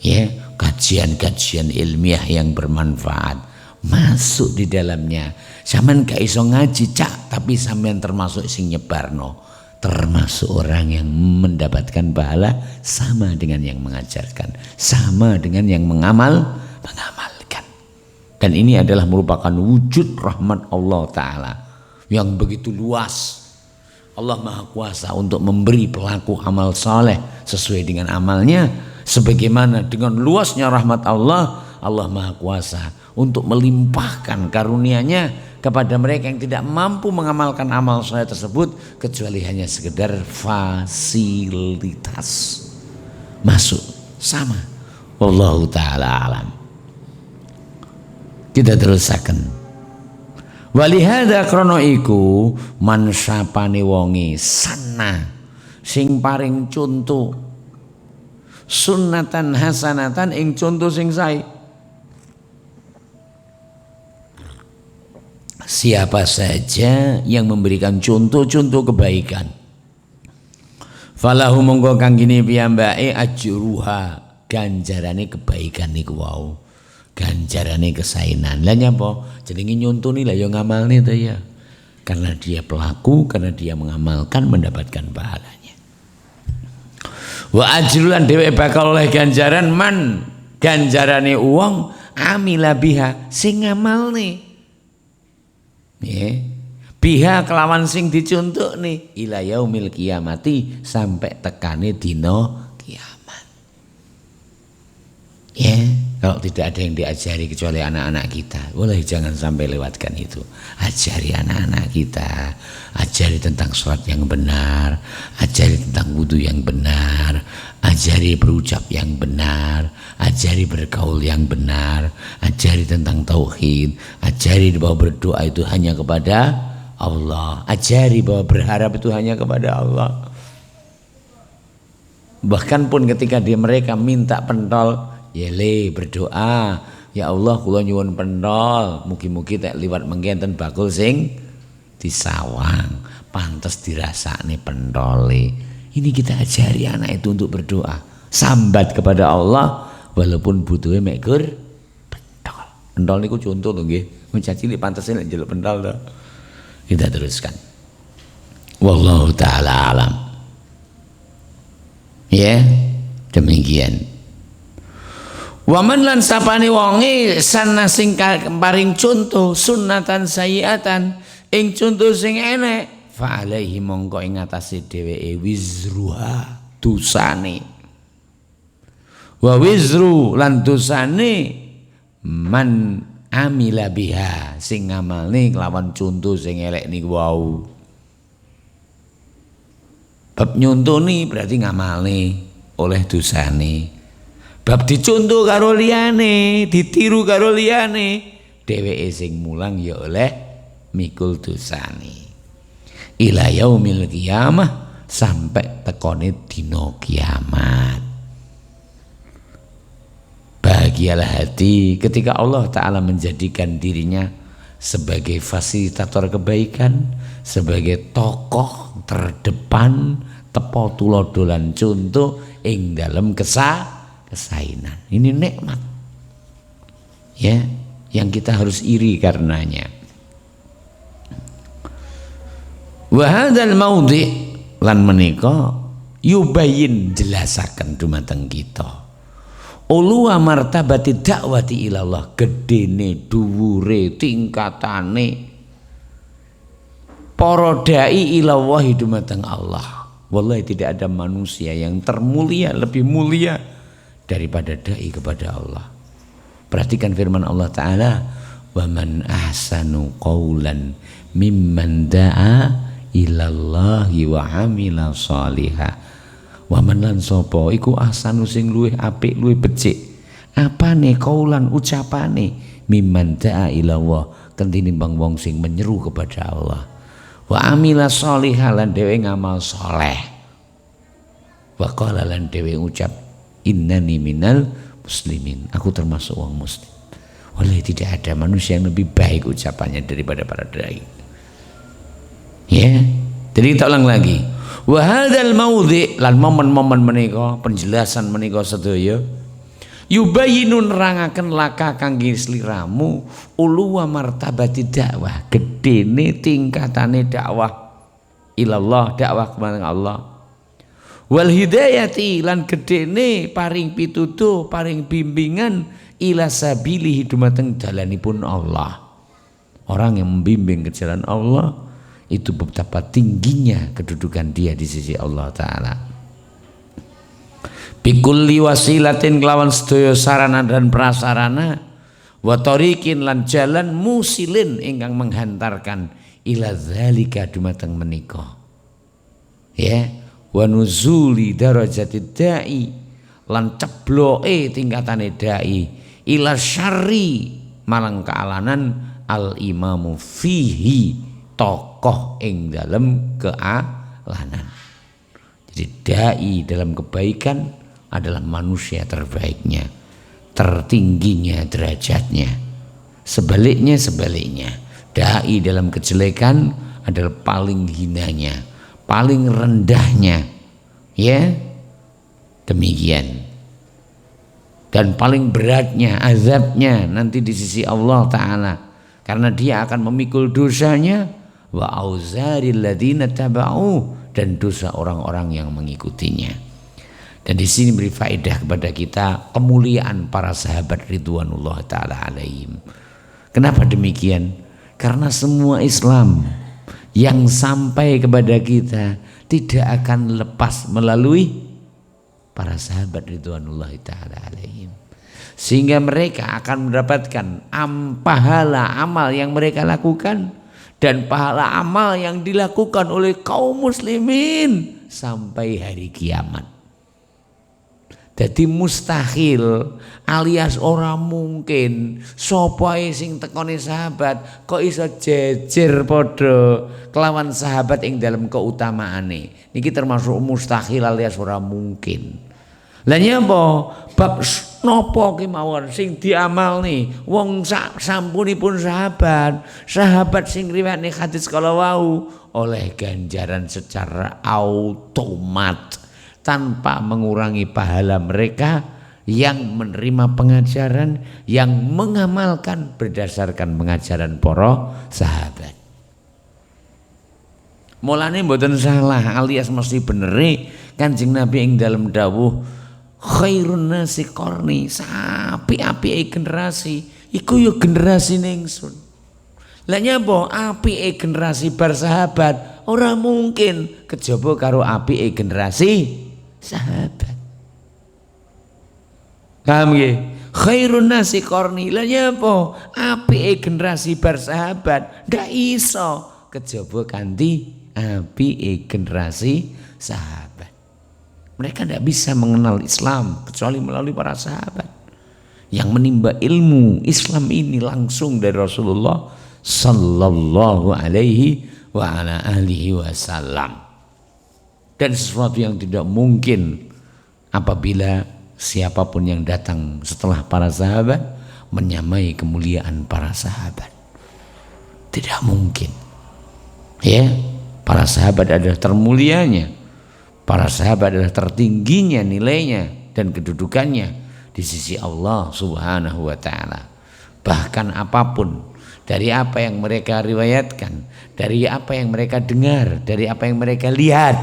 Speaker 1: ya, kajian-kajian ilmiah yang bermanfaat, masuk di dalamnya. Sampean gak iso ngaji cak, tapi sampean termasuk sing nyebarno, termasuk orang yang mendapatkan pahala sama dengan yang mengajarkan, sama dengan yang mengamalkan. Dan ini adalah merupakan wujud rahmat Allah Ta'ala yang begitu luas. Allah Maha Kuasa untuk memberi pelaku amal saleh sesuai dengan amalnya, sebagaimana dengan luasnya rahmat Allah, Allah Maha Kuasa untuk melimpahkan karunia-Nya kepada mereka yang tidak mampu mengamalkan amal saleh tersebut kecuali hanya sekedar fasilitas. Masuk sama. Wallahu taala alam. Kita terusakan. Walihada krana iku man sapane wonge sana sing paring conto sunnatan hasanatan ing conto sing sae. Siapa saja yang memberikan contoh-contoh kebaikan, falahu mongko kang gini piyambake ajruha ganjarane kebaikan niku wau, ganjarane kesainan. Lah nyapa jenenge nyontoni lah ya ngamalne to ya. Karena dia pelaku, karena dia mengamalkan mendapatkan pahalanya. Wa ajrulan dhewe bakal oleh ganjaran man ganjarane wong amila biha sing ngamalne. Nggih. Biha kelawan sing dicontohne ila yaumil kiamati sampai tekane dina kiamat. Ya, kalau tidak ada yang diajari kecuali anak-anak kita, boleh jangan sampai lewatkan itu. Ajari anak-anak kita, ajari tentang sholat yang benar, ajari tentang wudhu yang benar, ajari berucap yang benar, ajari bergaul yang benar, ajari tentang tauhid, ajari bahwa berdoa itu hanya kepada Allah, ajari bahwa berharap itu hanya kepada Allah. Bahkan pun ketika mereka minta pentol, yele berdoa, ya Allah kula nyuwun pentol, mugi-mugi tak liwat mengkenten bakul sing disawang, pantes dirasakne pentole. Ini kita ajari anak itu untuk berdoa, sambat kepada Allah walaupun butuhnya mekur pentol. Pentol niku contoh lho nggih, bocah cilik pantese nek njaluk pentol to. Kita teruskan. Wallahu taala alam. Ya, demikian. Waman lan sapane wonge sana sing paring contoh sunnatan sayiatan ing contoh sing enek fa alaihi mongko ing atase dheweke wizruha dosane. Wa wizru lan dosane man amila biha sing ngamalne kelawan contoh sing elek niku wau. Bab nyontoni berarti ngamalne oleh dosane. Bab dicontoh karo liyane, ditiru karo liyane, dheweke sing mulang ya oleh mikul dosane. Ila yaumil qiyamah sampai tekone dina kiamat. Bahagialah hati ketika Allah Ta'ala menjadikan dirinya sebagai fasilitator kebaikan, sebagai tokoh terdepan, tepo tulodolan contoh ing dalam kesainan. Ini nikmat ya, yang kita harus iri karenanya. Wa hadzal maudhi lan menika yubayyin jelasaken dumateng kita uluwa martabati dakwati ilallah, gedene dhuwure tingkatane para dai ilallah dumateng Allah. Wallahi tidak ada manusia yang termulia, lebih mulia daripada dai kepada Allah. Perhatikan firman Allah Ta'ala, wa man ahsanu qawlan mimman da'a ilallahi wa amila salihah. Wa man lan sapa iku ahsanu sing luwih apik luwih becik apane qaulan ucapane mimman da'a ilallah kentine bang wong sing menyeru kepada Allah, wa amila salihah lan dhewe ngamal saleh, wa qala lan dhewe ucap innani minal muslimin, aku termasuk orang muslim. Wallahi tidak ada manusia yang lebih baik ucapannya daripada para dai. Ya, jadi kita ulang lagi. Wa hadzal maudhi lan momen-momen menika penjelasan menika sedaya yubayyinun rangaken laka kangge sliramu uluwa martabati dakwah, gedene tingkatane dakwah ilallah, dakwah kemarang Allah. Wal hidayati lan gedene paring pitutuh, paring bimbingan ila sabilihi dumateng dalanipun Allah. Orang yang membimbing ke jalan Allah itu betapa tingginya kedudukan dia di sisi Allah Ta'ala. Bikulli wasilatin kelawan sedaya sarana dan prasarana, wa tariqin lan jalan musilin ingkang menghantarkan ila dzalika dumateng menika. Ya, wa nuzuli darajatid dai lan cebloke tingkatane dai ila syarri marang kealanan al imamu fihi, tokoh ing dalam kealanan. Jadi dai dalam kebaikan adalah manusia terbaiknya, tertingginya derajatnya. Sebaliknya, dai dalam kejelekan adalah paling hinanya, paling rendahnya, ya demikian. Dan paling beratnya azabnya nanti di sisi Allah Ta'ala, karena dia akan memikul dosanya wa auzaril ladzina taba'u, dan dosa orang-orang yang mengikutinya. Dan di sini beri faedah kepada kita kemuliaan para sahabat ridwanullah Ta'ala alaihim. Kenapa demikian? Karena semua Islam yang sampai kepada kita tidak akan lepas melalui para sahabat ridwanullah Ta'ala alaihim, sehingga mereka akan mendapatkan pahala amal yang mereka lakukan dan pahala amal yang dilakukan oleh kaum muslimin sampai hari kiamat. Jadi mustahil alias orang mungkin sapa sing tekone sahabat kok iso jejer padha kelawan sahabat ing dalam keutamaane. Niki termasuk mustahil alias orang mungkin. Lah nyapa bab napa kemawon sing diamalni wong sampunipun sahabat sing riwayatne hadis kala wau oleh ganjaran secara automat tanpa mengurangi pahala mereka yang menerima pengajaran, yang mengamalkan berdasarkan pengajaran para sahabat. Mulane mboten salah alias mesti beneri Kanjeng Nabi ing dalam dawuh khairun nasi qarni, sapi-apike generasi iku ya generasi ningsun. Lah nyapa apike generasi bersahabat ora mungkin kejaba karo apike generasi sahabat. Paham nggih? Khairun nasi qarni, lah nyapa apike generasi bersahabat ndak iso kejaba kanthi apike generasi sahabat. Mereka tidak bisa mengenal Islam kecuali melalui para sahabat yang menimba ilmu Islam ini langsung dari Rasulullah sallallahu alaihi wa ala alihi wasallam. Dan sesuatu yang tidak mungkin apabila siapapun yang datang setelah para sahabat menyamai kemuliaan para sahabat. Tidak mungkin. Ya, para sahabat adalah termulianya. Para sahabat adalah tertingginya nilainya dan kedudukannya di sisi Allah Subhanahu wa Ta'ala. Bahkan apapun dari apa yang mereka riwayatkan, dari apa yang mereka dengar, dari apa yang mereka lihat,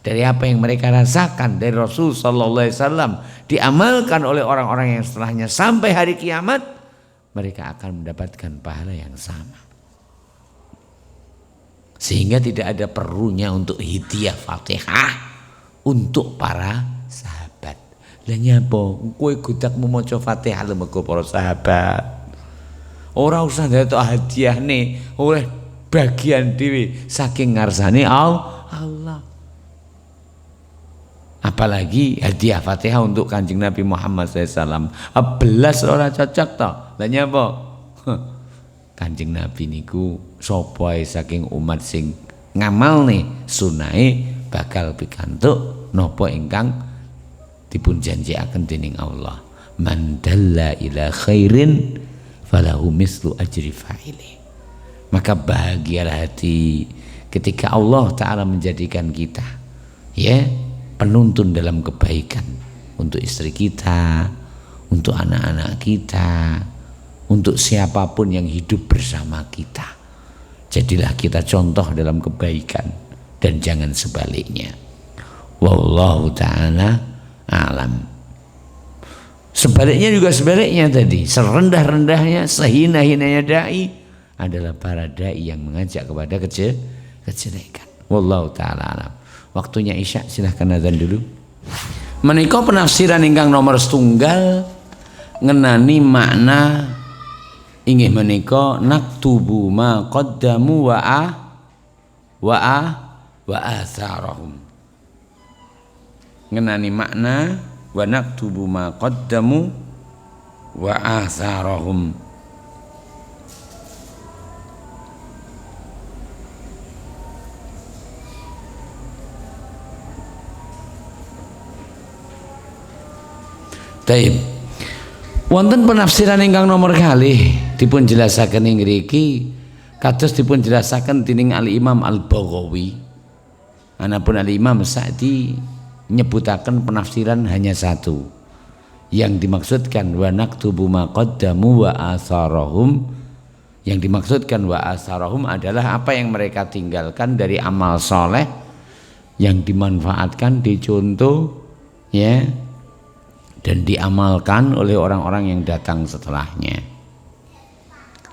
Speaker 1: dari apa yang mereka rasakan dari Rasul sallallahu alaihi wasallam diamalkan oleh orang-orang yang setelahnya sampai hari kiamat, mereka akan mendapatkan pahala yang sama. Sehingga tidak ada perlunya untuk hidayah Fatihah untuk para sahabat. Lah nyapa kowe godakmu maca Fatihah lho mergo para sahabat. Ora usah dadak hadiah nih oleh bagian dhewe saking ngarsane Allah. Apalagi hadiah Fatihah untuk Kanjeng Nabi Muhammad SAW. Belas ora cocok toh. Lah nyapa? Kanjeng Nabi niku sapa saking umat sing ngamalne sunahe bakal pikantuk napa ingkang dipun janjiaken dening Allah. Man dalla ila khairin falahu mislu ajri fa'ili. Maka bahagialah hati ketika Allah Ta'ala menjadikan kita ya penuntun dalam kebaikan untuk istri kita, untuk anak-anak kita, untuk siapapun yang hidup bersama kita. Jadilah kita contoh dalam kebaikan dan jangan sebaliknya. Wallahu ta'ala alam. Sebaliknya juga sebaliknya tadi, serendah-rendahnya, sehina-hinanya dai adalah para dai yang mengajak kepada kejelekan. Wallahu ta'ala alam. Waktunya Isya, silahkan azan dulu. Menika penafsiran ingkang nomor setunggal ngenani makna inggih menika naktubu ma qaddamu wa atharahum. Ngenani makna wa naktubu ma qaddamu wa atharahum. Taib. Wonten penafsiran ingkang nomor kalih dipun jelasaken ing mriki kados dipun jelasaken dening Al Imam Al Baghawi. Anapun Al Imam Sa'di nyebutaken penafsiran hanya satu. Yang dimaksudkan wa naktubu ma qaddamu wa atharahum, yang dimaksudkan wa atharahum adalah apa yang mereka tinggalkan dari amal soleh yang dimanfaatkan, dicontoh ya, dan diamalkan oleh orang-orang yang datang setelahnya.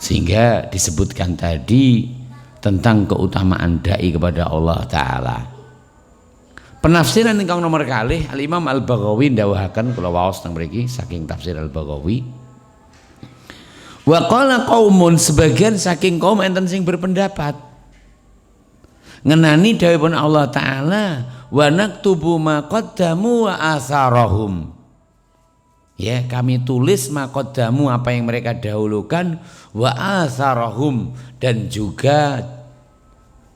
Speaker 1: Sehingga disebutkan tadi tentang keutamaan dai kepada Allah Ta'ala. Penafsiran ingkang nomor kalih Al Imam Al Baghawi ndawuhaken, kula waos teng mriki saking tafsir Al Baghawi. Wa qala qaumun, sebagian saking kaum enten sing berpendapat ngenani dawuhipun Allah Ta'ala wa naktubu ma qaddamu wa atharahum. Ya, kami tulis ma qaddamu apa yang mereka dahulukan, wa atharahum dan juga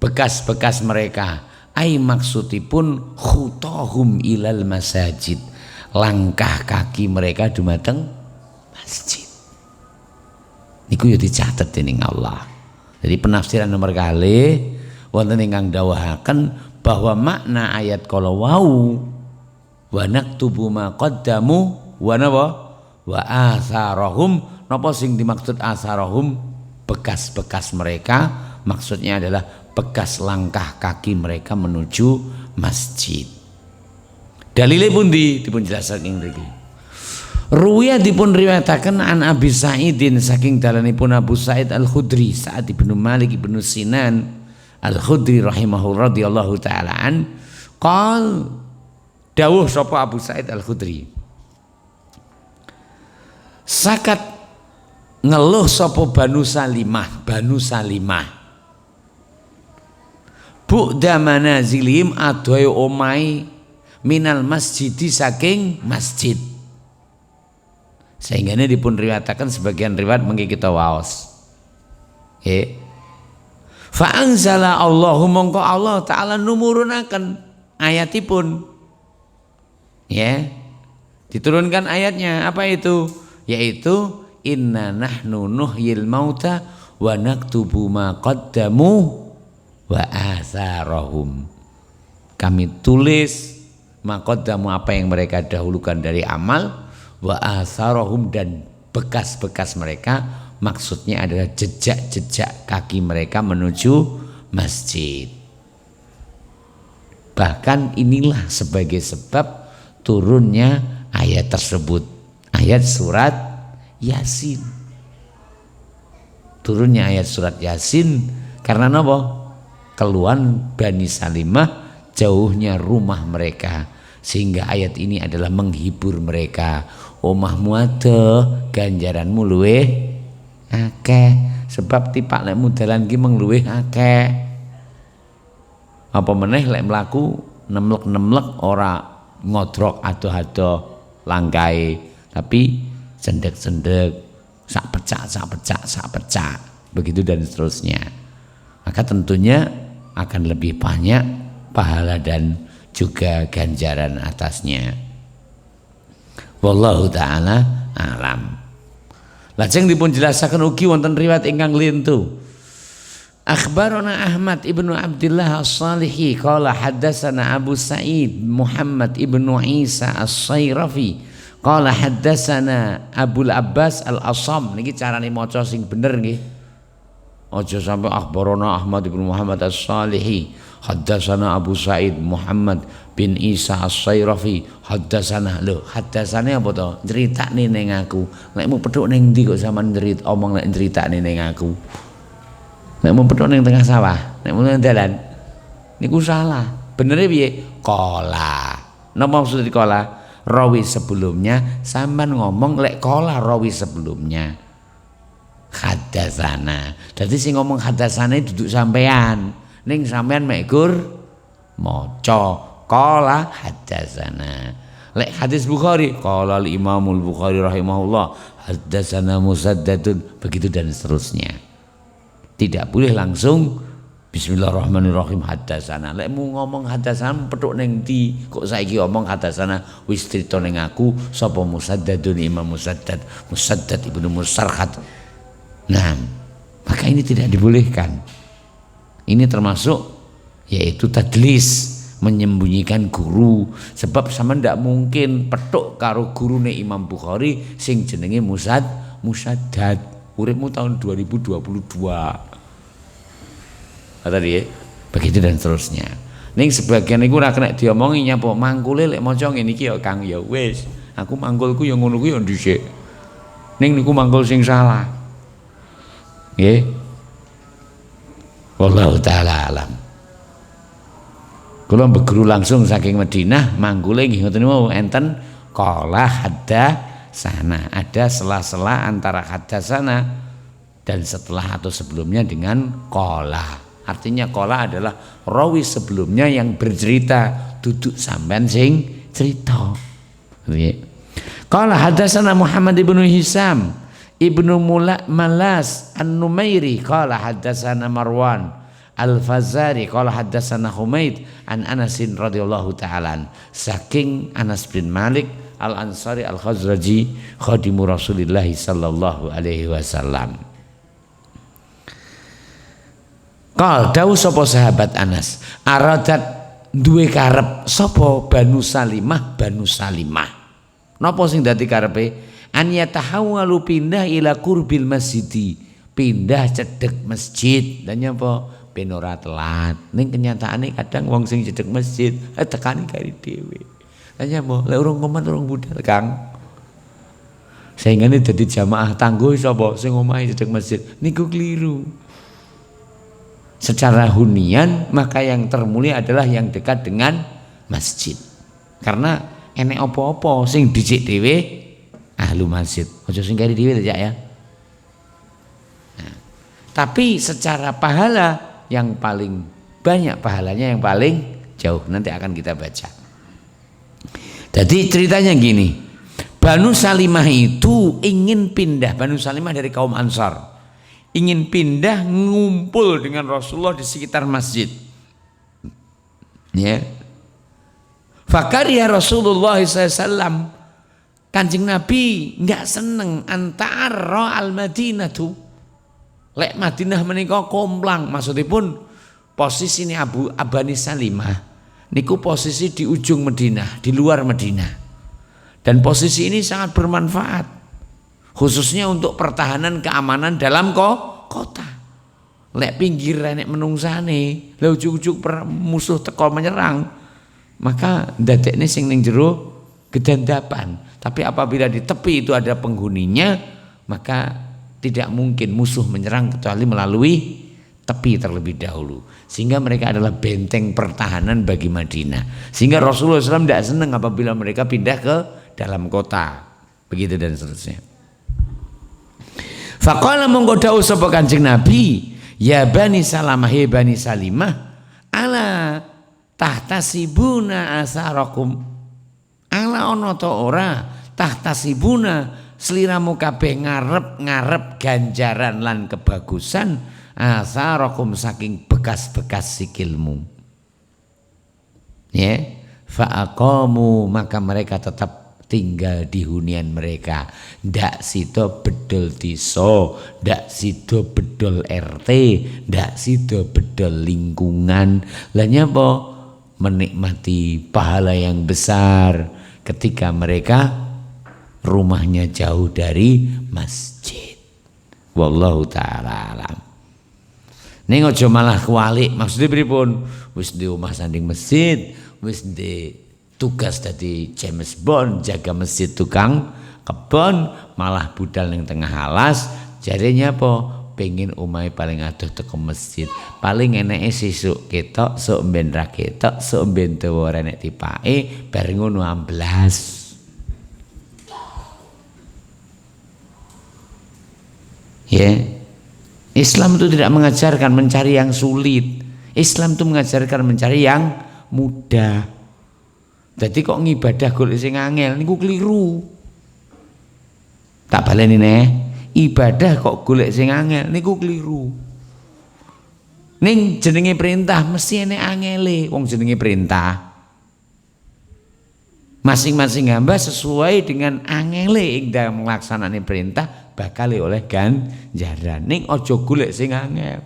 Speaker 1: bekas-bekas mereka. Ai maksudipun khutahum ilal masajid, langkah kaki mereka dumateng masjid. Niku yo dicatet dening Allah. Jadi penafsiran nomor kalih wonten ingkang dawuhaken bahwa makna ayat kala wau wa naktubu ma qaddamu wa napa wa atharahum, napa sing dimaksud atharahum bekas-bekas mereka, maksudnya adalah bekas langkah kaki mereka menuju masjid. Dalile pundi dipun jelasaken mriki. Ruwiya dipun riwayataken an Abi Sa'idin saking dalanipun Abu Sa'id Al-Khudri, Sa'ad ibnu Malik ibnu Sinan Al-Khudri rahimahullah radhiyallahu taala an, qal dawuh sapa Abu Sa'id Al-Khudri, sakat ngeluh sapa Banu Salimah bu'da manazilihim adohe omai minal masjidi saking masjid. Sehingga ini dipun riwayataken sebagian riwayat mengki kita waos. Fa anzala Allahu, mongko Allah Ta'ala numurunaken ayatipun. Ya. Diturunkan ayatnya, apa itu? Yaitu inna nahnu nuhyil mauta wa naktubu ma qaddamu wa atharahum. Kami tulis maqaddamu apa yang mereka dahulukan dari amal, wa atharahum dan bekas-bekas mereka, maksudnya adalah jejak-jejak kaki mereka menuju masjid. Bahkan inilah sebagai sebab turunnya ayat tersebut, ayat surat Yasin. Turunnya ayat surat Yasin karena apa? Keluhan Bani Salimah, jauhnya rumah mereka, sehingga ayat ini adalah menghibur mereka. Omahmu ada, ganjaranmu luweh akeh, sebab tipak lekmu dalan ki mengluweh akeh. Apa meneh lek mlaku nemlek-nemlek ora ngodrok ado-ado langkai, tapi cendek-cendek, sak pecak, begitu dan seterusnya. Maka tentunya akan lebih banyak pahala dan juga ganjaran atasnya. Wallahu ta'ala alam. Lajeng dipun jelasaken ugi wonten riwayat ingkang lintu. Akhbarana Ahmad ibnu Abdullah As-Salihi qala haddatsana Abu Sa'id Muhammad ibnu Isa As-Sayrafi qala haddatsana Abul Abbas Al-Asam. Niki carane maca sing bener nggih. Aja sampai akhbarana Ahmad bin Muhammad As-Salihi haddatsana Abu Sa'id Muhammad bin Isa As-Sayrafi haddatsana. Lho, haddasane apa to? Critakne ning aku. Lek mu pedhuk ning ndi kok sampean njerit omong lek critakne ning aku. Lek mu pedhuk ning tengah sawah, lek mu nang dalan niku salah. Benere piye? Qala. Napa maksud qala? Rawi sebelumnya sampean ngomong lek qala rawi sebelumnya. Hadasana. Dadi sing ngomong hadasane duduk sampean, ning sampean mek gur maca qala hadasana. Lek hadis Bukhari qala al Imamul Bukhari rahimahullah hadasana Musaddadun, begitu dan seterusnya. Tidak boleh langsung Bismillahirrahmanirrahim hadasana. Lek mu ngomong hadasana petuk ning ndi? Kok saiki ngomong hadasana wis crita ning aku sapa Musaddadun Imam Musaddad, Musaddad Ibnu Musarhad. Nah, maka ini tidak dibolehkan. Ini termasuk yaitu tadlis, menyembunyikan guru. Sebab sama ndak mungkin petuk karo gurune Imam Bukhari sing jenenge Musaddad. Uripmu tahun 2022. Tadi ya, begitu dan seterusnya. Ning sebagian iku ora kena diomongi nyapa mangkule lek maca ngene iki ya Kang ya wis. Aku mangkulku ya ngono ku ya dhisik. Ning niku mangkul sing salah. Nggih. Wallahu taala alam. Kula beguru langsung saking Madinah manggule nggih ngoten niku enten qala haddatsana. Ada sela-sela antara haddatsana dan setelah atau sebelumnya dengan qala. Artinya qala adalah rawi sebelumnya yang bercerita, duduk sampean sing cerita. Qala hadatsana Muhammad ibnu Hisam ibnu Malas An-Numairi qala hadatsana Marwan Al-Fazari qala hadatsana Humaid an Anas radhiyallahu ta'ala saking Anas bin Malik Al-Ansari Al-Khazraji khadimu Rasulillah sallallahu alaihi wasallam. Qal dawuh sapa sahabat Anas, aradat duwe karep sapa Banu Salimah. Napa sing dadi karepe? An yatahawwalu pindah ila qurbil masjidi, pindah cedhek masjid. Dan nyapa? Ben ora telat. Ning kenyataane kadang wong sing cedhek masjid tekani kari dhewe. Lah nyapa? Lek urung komat urung budal, Kang. Sehingga ini dadi jamaah tangguh sapa sing omahe cedhek masjid niku keliru. Secara hunian maka yang termulia adalah yang dekat dengan masjid. Karena enek apa-apa sing dhisik dhewe ahlu masjid. Aja sing kari dhewe ya. Nah, tapi secara pahala yang paling banyak pahalanya yang paling jauh nanti akan kita baca. Jadi ceritanya gini. Banu Salimah itu ingin pindah, Banu Salimah dari kaum Ansar. Ingin pindah ngumpul dengan Rasulullah di sekitar masjid. Ya. Fakariya Rasulullah SAW, Kanjeng Nabi nggak seneng antara al-Madinah tuh. Lek Madinah menika komplang, maksudipun posisi ini Bani Salimah niku posisi di ujung Madinah, di luar Madinah. Dan posisi ini sangat bermanfaat. Khususnya untuk pertahanan keamanan dalam kota. Lek pinggir nek menungsane, lek ujug-ujug musuh teko menyerang, maka ndadekne sing ning jero gedandapan. Tapi apabila di tepi itu ada penghuninya, maka tidak mungkin musuh menyerang kecuali melalui tepi terlebih dahulu. Sehingga mereka adalah benteng pertahanan bagi Madinah. Sehingga Rasulullah SAW tidak senang apabila mereka pindah ke dalam kota. Begitu dan seterusnya. Faqala monggo dawuh sapa Kanjeng Nabi, ya Bani Salamah, ya Bani Salimah, ala tahtasibuna asarakum. Ala ana ta ora tahtasibuna sliramu kabeh ngarep ganjaran lan kebagusan asarakum saking bekas-bekas sikilmu. Ya, fa'aqamu maka mereka tetap tinggal di hunian mereka. Ndak sido bedol desa, ndak sido bedol RT, ndak sido bedol lingkungan. Lah nyapa? Menikmati pahala yang besar ketika mereka rumahnya jauh dari masjid. Wallahu taala alam. Ning aja malah kualik, maksudnya pripun? Wis di omah sanding masjid, wis di tugas dari James Bond jaga masjid tukang kebon, malah budal yang tengah alas. Jadinya apa? Pengen umai paling aduh teko masjid, paling eneke sesuk ketok, sok mben ra ketok, sok mben dawa renek tipake, bar ngono amblas. Ya, Islam itu tidak mengajarkan mencari yang sulit. Islam itu mengajarkan mencari yang mudah. Jadi kok ngibadah golek sing angel niku keliru. Tak baleni neh, ibadah kok golek sing angel niku keliru. Ning jenenge perintah mesti ene angele wong jenenge perintah. Masing-masing hamba sesuai dengan angele ing dalam melaksanakan perintah bakal oleh ganjaran. Ning aja golek sing angel.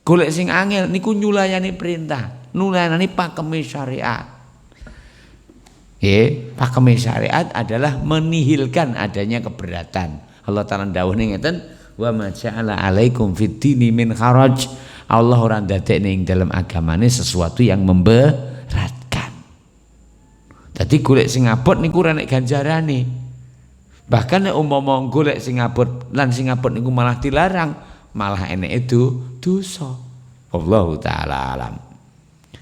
Speaker 1: Golek sing angel niku nyulayani perintah, nulayani pakeme syariat. Pakeme syariat adalah menihilkan adanya keberatan. Allah Ta'ala dawuh ngeten, wa ma ja'ala 'alaikum fid dini min kharaj. Allah ora ndadekne ing dalam agamane sesuatu yang memberatkan. Dadi golek sing abot niku ora nek ganjarane. Bahkan nek umpama golek sing abot lan sing abot niku malah dilarang, malah enek itu dosa. Wallahu taala alam.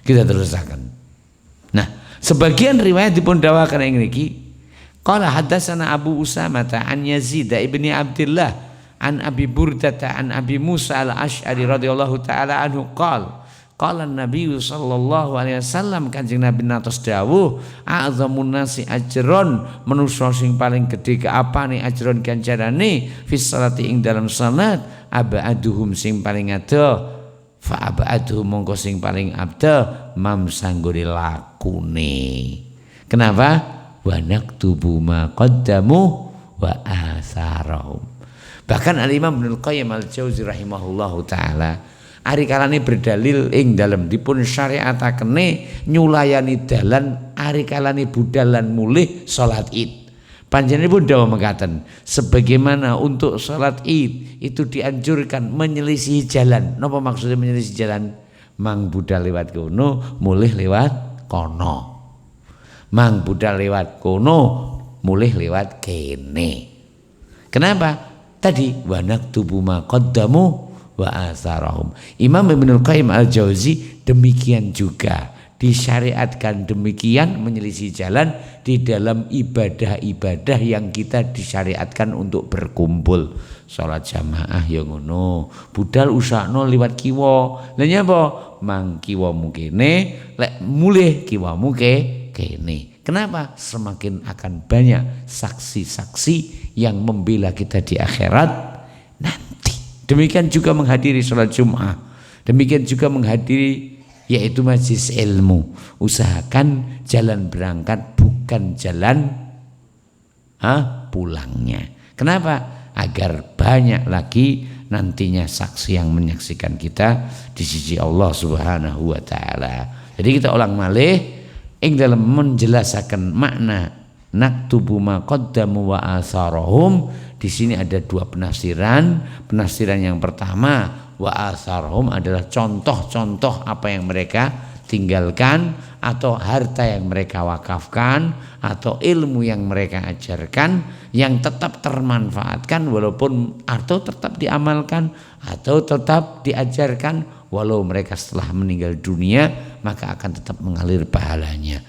Speaker 1: Kita terusaken. Nah, sebagian riwayat dipun dawakan ing niki, qala hadatsana Abu Usamah an Yazid ibni Abdullah an Abi Burdah an Abi Musa al-Asy'ari radhiyallahu taala anhu qala Nabi sallallahu alaihi wasallam Kanjeng Nabi natos dawuh a'zamun nasi ajron manusa sing paling gedhe kaapane ajron ganjarane fi salati ing dalam salat abaduhum sing paling ada fa abaduhum mongko sing paling abda mam sanggone lakune. Kenapa? Wa naktubu ma qaddamu wa asarahum. Bahkan Al-Imam Ibnu Qayyim Al-Jauzi rahimahullahu taala ari kalane berdalil ing dalem dipun syariatakene nyulayani dalan ari kalane budal lan mulih salat Id. Panjenenganipun dawuh mekaten, sebagaimana untuk salat Id itu dianjurkan menyelisihi jalan. Napa maksudnya menyelisihi jalan? Mang budal lewat kono, mulih lewat kono. Mang budal lewat kono, mulih lewat kene. Kenapa? Tadi wa naktubu ma qaddamu wa asarahum. Imam Ibnu Qayyim Al-Jauzi demikian juga disyariatkan demikian menyelisih jalan di dalam ibadah-ibadah yang kita disyariatkan untuk berkumpul. Salat jamaah ya ngono, budal usahno liwat kiwa. Lha nyapa? Mang kiwamu kene, lek mulih kiwamu kene. Kenapa? Semakin akan banyak saksi-saksi yang membela kita di akhirat nanti. Demikian juga menghadiri sholat Jum'ah. Demikian juga menghadiri yaitu majelis ilmu. Usahakan jalan berangkat bukan jalan pulangnya. Kenapa? Agar banyak lagi nantinya saksi yang menyaksikan kita di sisi Allah Subhanahu wa taala. Jadi kita ulang malih ing dalam menjelaskan makna naktubu ma qaddamu wa asarahum. Di sini ada dua penafsiran. Penafsiran yang pertama, wa asarahum adalah contoh-contoh apa yang mereka tinggalkan atau harta yang mereka wakafkan atau ilmu yang mereka ajarkan yang tetap termanfaatkan walaupun atau tetap diamalkan atau tetap diajarkan walau mereka setelah meninggal dunia maka akan tetap mengalir pahalanya.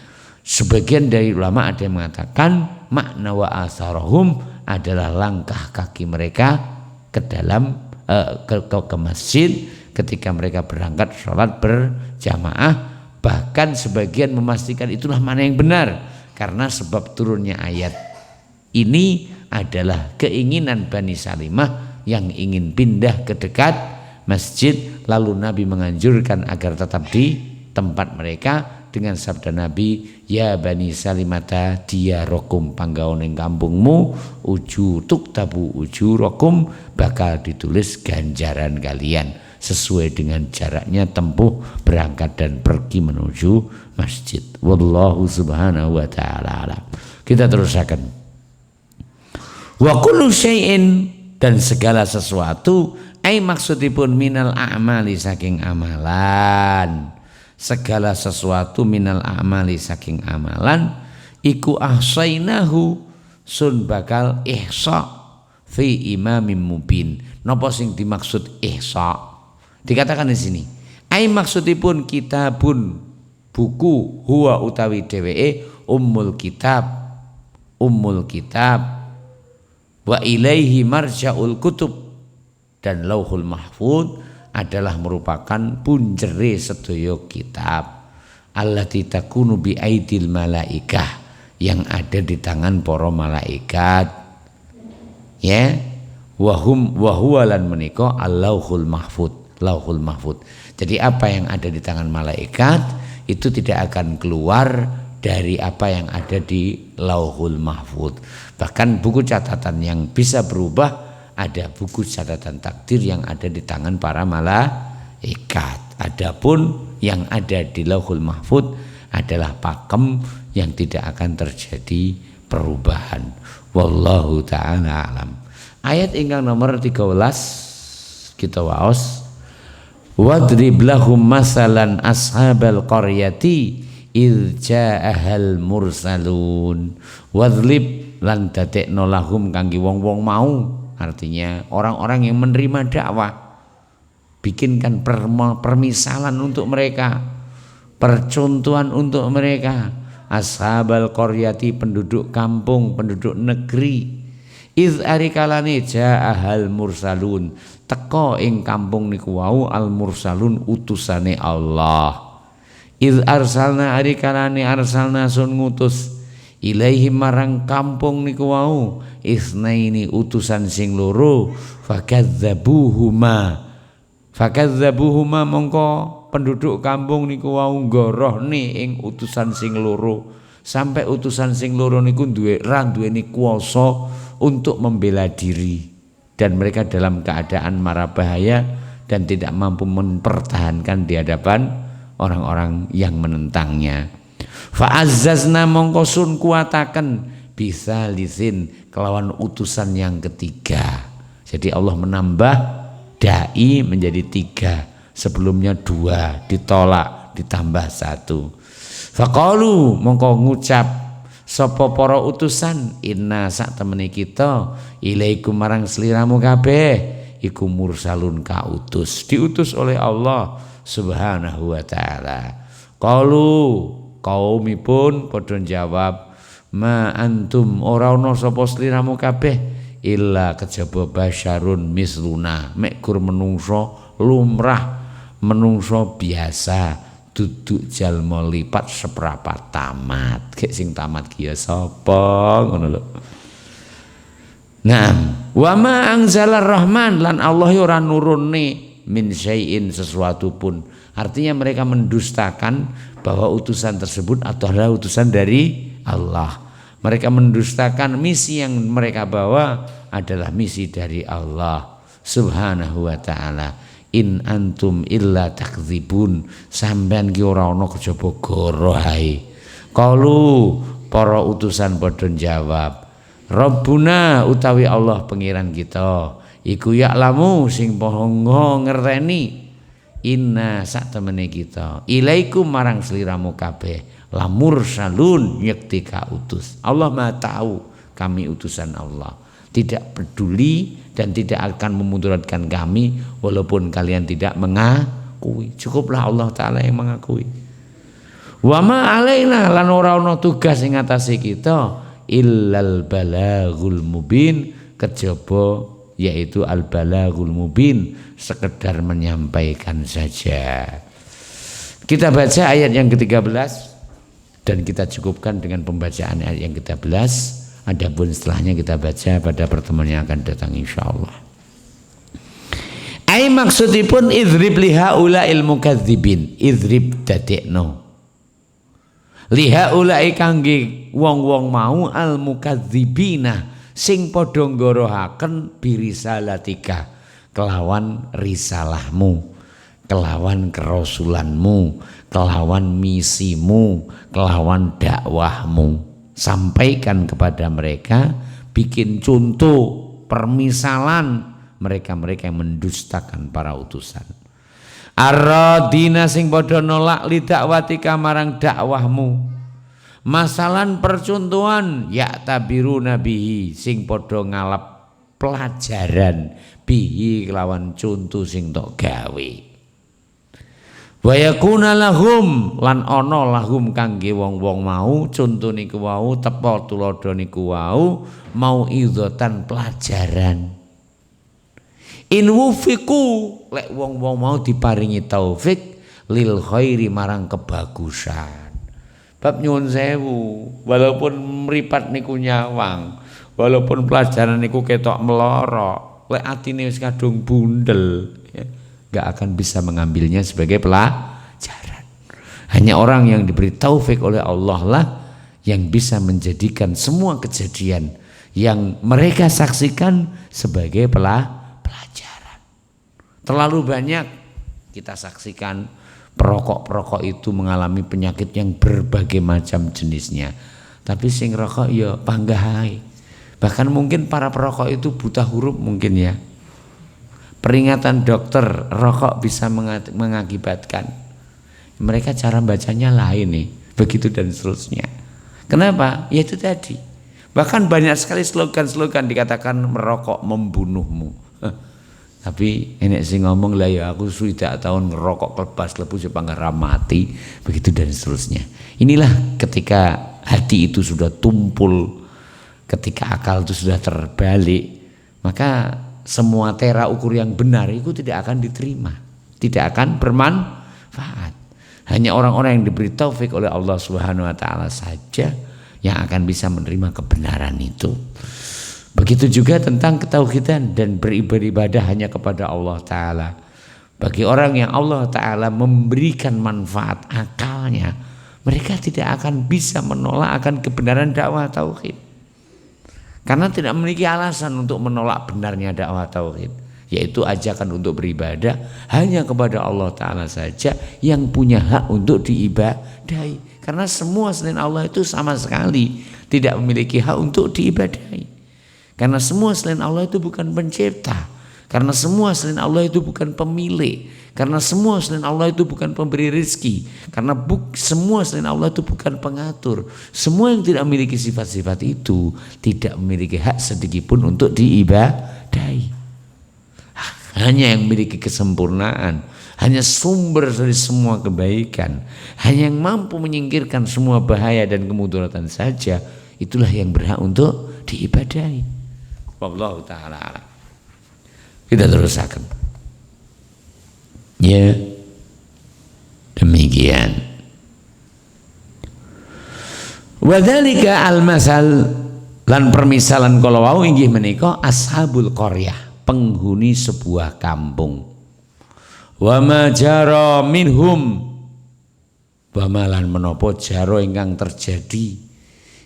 Speaker 1: Sebagian dari ulama ada yang mengatakan makna wa asarahum adalah langkah kaki mereka ke dalam ke masjid ketika mereka berangkat sholat berjamaah. Bahkan sebagian memastikan itulah mana yang benar karena sebab turunnya ayat ini adalah keinginan Bani Salimah yang ingin pindah ke dekat masjid, lalu Nabi menganjurkan agar tetap di tempat mereka dengan sabda Nabi, ya Bani Salimata diyarokum panggaon ing kampungmu uju tuktabu ujurakum bakal ditulis ganjaran kalian sesuai dengan jaraknya tempuh berangkat dan pergi menuju masjid. Wallahu subhanahu wa ta'ala alam. Kita teruskan. Wa kullu syai'in dan segala sesuatu ai maksudipun minal a'mali saking amalan. Segala sesuatu minal a'mali saking amalan iku ahsainahu sun bakal ihsa fi imamin mubin. Napa sing dimaksud ihsa? Dikatakan di sini, ai maksudipun kitabun buku huwa utawi dheweke ummul kitab wa ilaihi marja'ul kutub dan lauhul mahfud adalah merupakan punjere sedaya kitab allati takunu bi aidil malaikah yang ada di tangan para malaikat ya wa huwa lan menika al-lauhul mahfud. Lauhul Mahfud. Jadi apa yang ada di tangan malaikat itu tidak akan keluar dari apa yang ada di Lauhul Mahfud. Bahkan buku catatan yang bisa berubah, ada buku catatan takdir yang ada di tangan para malaikat. Adapun yang ada di Lauhul Mahfud adalah pakem yang tidak akan terjadi perubahan. Wallahu ta'ala alam. Ayat ingkang nomor 13 kita waos. Wadrib lahum masalan ashabal qaryati idh ja'ahal mursalun. Wadrib lan dadekno lahum kangge wong-wong mau, artinya orang-orang yang menerima dakwah, bikinkan permisalan untuk mereka, percontohan untuk mereka. Ashabal qaryati, penduduk kampung, penduduk negeri. Iz arikalane ja'ahal mursalun, teko ing kampung niku wau al mursalun utusane Allah. Iz arsalna arikalane arsalna sun ngutus ilaihi marang kampung niku wau isnaini utusan sing loro fakadzabuhuma mongko penduduk kampung niku wau ngorohne ing utusan sing loro sampai utusan sing loro niku duweni kuwasa untuk membela diri dan mereka dalam keadaan mara bahaya dan tidak mampu mempertahankan di hadapan orang-orang yang menentangnya. Fa'azzazna mongko sun kuataken bisa lisin kelawan utusan yang ketiga. Jadi Allah menambah dai menjadi 3, sebelumnya 2 ditolak ditambah 1. Faqalu mongko ngucap sapa para utusan inna sak temene kita ilaikum marang sliramu kabeh iku mursalun kautus, diutus oleh Allah Subhanahu wa taala. Qalu kaumipun padha jawab ma antum ora ana sapa sliramu kabeh illa kejaba basyarun misluna, mek gur menungso lumrah, menungso biasa, duduk jalma lipat seprapat tamat. Gek sing tamat ki ya sapa ngono lho. Naam, wa ma anzalar rahman lan Allah ora nurunne min syai'in sesuatu pun. Artinya mereka mendustakan bahwa utusan tersebut adalah utusan dari Allah. Mereka mendustakan misi yang mereka bawa adalah misi dari Allah Subhanahu wa taala. In antum illa takdzibun, sampean ki ora ana kejaba goro hae. Qalu para utusan padha jawab, Rabbuna utawi Allah pengiran kita iku ya'lamu sing poho ngerteni inna sak temene kita ilaikum marang sliramu kabeh lamur salun yakti ka utus. Allah Maha tahu kami utusan Allah, tidak peduli dan tidak akan memudaratkan kami walaupun kalian tidak mengakui. Cukuplah Allah Ta'ala yang mengakui. Wa ma alaina lan ora ana tugas ing atase kita illal balaghul mubin, kejaba yaitu al balaghul mubin, sekedar menyampaikan saja. Kita baca ayat yang ke-13 dan kita cukupkan dengan pembacaan ayat yang ke-13. Adapun setelahnya kita baca pada pertemuan yang akan datang insyaallah. Ai maksudipun idrib liha ula ilmu kadzibin, idrib dadekno liha ula kangge wong-wong mau al mukadzibina sing padha nggorohaken birisalatika kelawan risalahmu, kelawan kerasulanmu, kelawan misimu, kelawan dakwahmu. Sampaikan kepada mereka, bikin contoh permisalan mereka-mereka yang mendustakan para utusan. Ar-radina sing padha nolak li dakwatika marang dakwahmu. Masalan percontohan ya tabiru nabihi sing padha ngalap pelajaran bihi kelawan contoh sing tok gawe. Wa yakuna lahum lan ana lahum kangge wong-wong mau contoh niku wau tepa tulodo niku wau mau idzatan pelajaran. In wufiku lek wong-wong mau diparingi taufik lil khairi marang kebagusan. Bab nyuwun sewu, walaupun mripat niku nyawang, walaupun pelajaran niku ketok meloro, lek atine wis kadung bundel ya. nggak akan bisa mengambilnya sebagai pelajaran. Hanya orang yang diberi taufik oleh Allah lah yang bisa menjadikan semua kejadian yang mereka saksikan sebagai pelajaran. Terlalu banyak kita saksikan perokok-perokok itu mengalami penyakit yang berbagai macam jenisnya. Tapi sing rokok ya panggahai. Bahkan mungkin para perokok itu buta huruf mungkin ya. Peringatan dokter rokok bisa mengakibatkan. Mereka cara bacanya lain nih. Begitu dan seterusnya. Kenapa? Ya itu tadi. Bahkan banyak sekali slogan-slogan dikatakan merokok membunuhmu. Tapi enek sing ngomong lah ya aku sudah tahun ngerokok lepas-lepas supaya nggak mati. Begitu dan seterusnya. Inilah ketika hati itu sudah tumpul, ketika akal itu sudah terbalik, maka semua tera ukur yang benar itu tidak akan diterima, tidak akan bermanfaat. Hanya orang-orang yang diberi taufik oleh Allah Subhanahu wa taala saja yang akan bisa menerima kebenaran itu. Begitu juga tentang ketauhidan dan beribadah hanya kepada Allah taala. Bagi orang yang Allah taala memberikan manfaat akalnya, mereka tidak akan bisa menolak akan kebenaran dakwah tauhid. Karena tidak memiliki alasan untuk menolak benarnya dakwah tauhid, yaitu ajakan untuk beribadah hanya kepada Allah taala saja yang punya hak untuk diibadahi. Karena semua selain Allah itu sama sekali tidak memiliki hak untuk diibadahi. Karena semua selain Allah itu bukan pencipta. Karena semua selain Allah itu bukan pemilik. Karena semua selain Allah itu bukan pemberi rezeki. Karena semua selain Allah itu bukan pengatur. Semua yang tidak memiliki sifat-sifat itu tidak memiliki hak sedikit pun untuk diibadahi. Hanya yang memiliki kesempurnaan, hanya sumber dari semua kebaikan, hanya yang mampu menyingkirkan semua bahaya dan kemudaratan saja, itulah yang berhak untuk diibadahi. Wallahu ta'ala a'lam. Kita terusakan. Ya, demikian. Wadzalika al-masal lan permisalan kala wau inggih menika ashabul qaryah, penghuni sebuah kampung. Wa ma jara minhum, wa malan menapa jara ingkang terjadi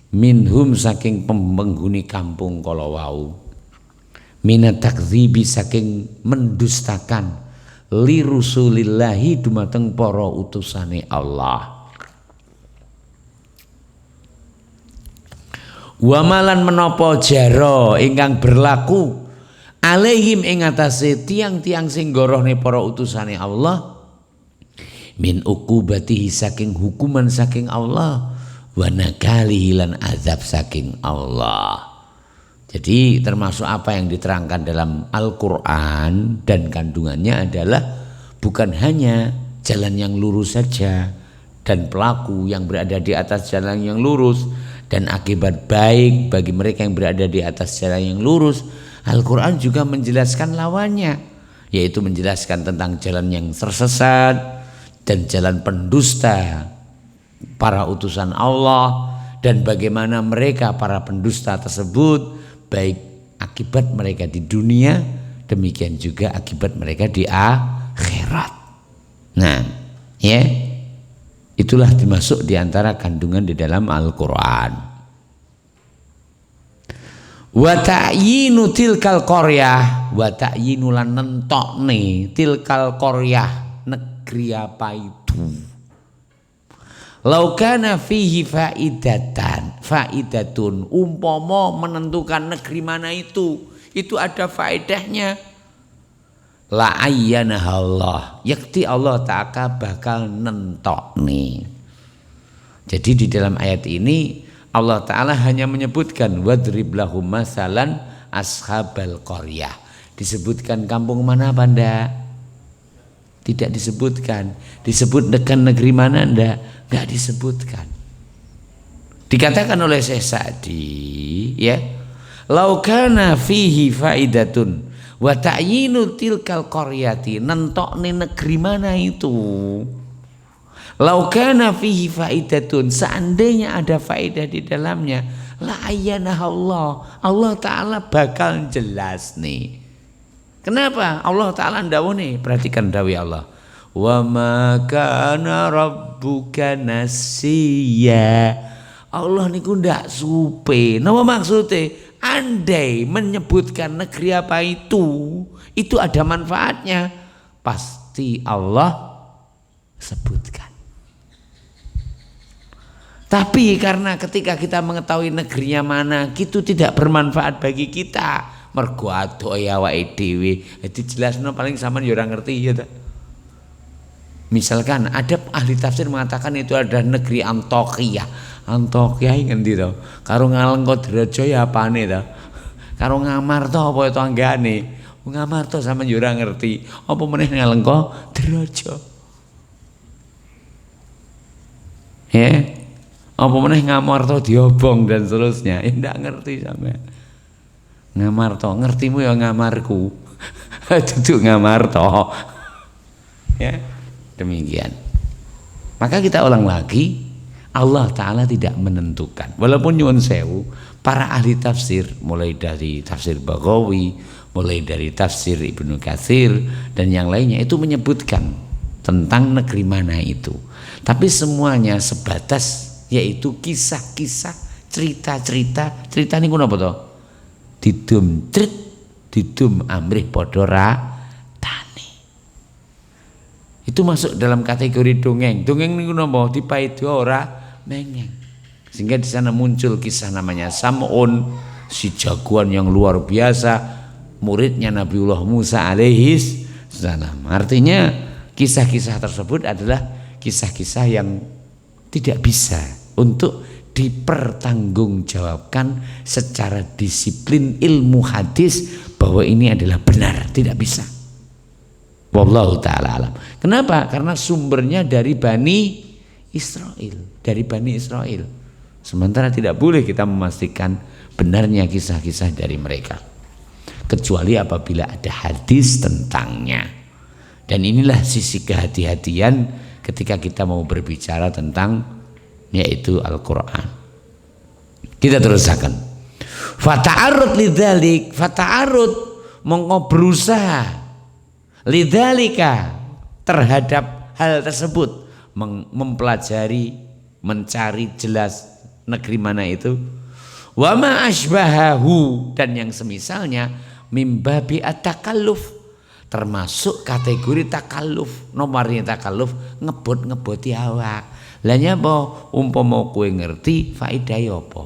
Speaker 1: minhum saking penghuni kampung kala wau. Minat takdzibi saking mendustakan li rusulillahi dumateng para utusane Allah. Wa malan menapa jara ingkang berlaku alaihim ing atase tiang-tiang sing gorohne para utusane Allah min uqubatihi saking hukuman saking Allah wa nakalihi lan azab saking Allah. Jadi termasuk apa yang diterangkan dalam Al-Quran dan kandungannya adalah bukan hanya jalan yang lurus saja dan pelaku yang berada di atas jalan yang lurus dan akibat baik bagi mereka yang berada di atas jalan yang lurus. Al-Quran juga menjelaskan lawannya, yaitu menjelaskan tentang jalan yang tersesat dan jalan pendusta para utusan Allah dan bagaimana mereka para pendusta tersebut baik akibat mereka di dunia, demikian juga akibat mereka di akhirat. Nah, ya, itulah dimasuk di antara kandungan di dalam Al-Quran. Wa ta'yinu tilkal qaryah, wa ta'yinu lan nentokne tilkal qaryah, negeri apa itu. Laukana fihi faidatun umpama menentukan negeri mana itu ada faedahnya. La ayyana Allah, yakti Allah Ta'ala bakal nentokne. Jadi di dalam ayat ini Allah Ta'ala hanya menyebutkan wadrib lahum masalan ashabal qaryah. Disebutkan kampung mana apa ndak? Tidak disebutkan. Disebut dekat negeri mana enggak disebutkan. Dikatakan oleh Syekh Sa'di, ya, laukana fihi faidatun wa ta'yinu tilkal qaryati, nentokne negeri mana itu. Laukana fihi faidatun, seandainya ada faedah di dalamnya, la ayyana Allah Ta'ala bakal jelas nih. Kenapa? Allah Ta'ala ndawuhne, perhatikan dawuh Allah. Wa ma kana rabbuka nasiya. Allah niku ndak supe. Napa maksudnya? Andai menyebutkan negeri apa itu ada manfaatnya, pasti Allah sebutkan. Tapi karena ketika kita mengetahui negerinya mana, itu tidak bermanfaat bagi kita. Mergo adoh ya awake dhewe. Dadi jelasno paling sampean ya ora ngerti ya ta. Misalkan ada ahli tafsir mengatakan itu ada negeri Antokia. Antokia ngendi to? Karo Ngalengkodrejo ya apane to? Karo Ngamarta apa itu anggane? Ngamarta sampean yo ora ngerti. Apa meneh Ngalengkodrejo? Ya. Apa meneh Ngamarta diobong dan seterusnya. Ya ndak ngerti sampean. Ngamarta, ngertimu ya ngamarku. Duduk Ngamarta. Ya. Demikian. Maka kita ulang lagi, Allah Ta'ala tidak menentukan. Walaupun nyuwun sewu, para ahli tafsir mulai dari tafsir Baghawi, mulai dari tafsir Ibnu Katsir dan yang lainnya itu menyebutkan tentang negeri mana itu. Tapi semuanya sebatas yaitu kisah-kisah, cerita-cerita. Cerita niku napa to? Didum crit, didum amrih padha ratane. Itu masuk dalam kategori dongeng. Dongeng niku napa? Dipaedo ora mengeng. Sehingga di sana muncul kisah namanya Sam'un, si jagoan yang luar biasa, muridnya Nabiullah Musa alaihis salam. Artinya kisah-kisah tersebut adalah kisah-kisah yang tidak bisa untuk dipertanggungjawabkan secara disiplin ilmu hadis bahwa ini adalah benar, tidak bisa. Wallahu ta'ala alam. Kenapa? Karena sumbernya dari Bani Israel, dari Bani Israel. Sementara tidak boleh kita memastikan benarnya kisah-kisah dari mereka, kecuali apabila ada hadis tentangnya. Dan inilah sisi kehati-hatian ketika kita mau berbicara tentang yaitu Al-Quran. Kita teruskan. Fata'arud lidzalik, fata'arud mongko berusaha lidzalika terhadap hal tersebut, mempelajari, mencari jelas negeri mana itu. Wa ma asbahahu, dan yang semisalnya mimbabi at-takalluf, termasuk kategori takalluf. Nomornya takalluf ngebot-ngeboti awak. Lah nyapa umpama kowe ngerti faedahe apa?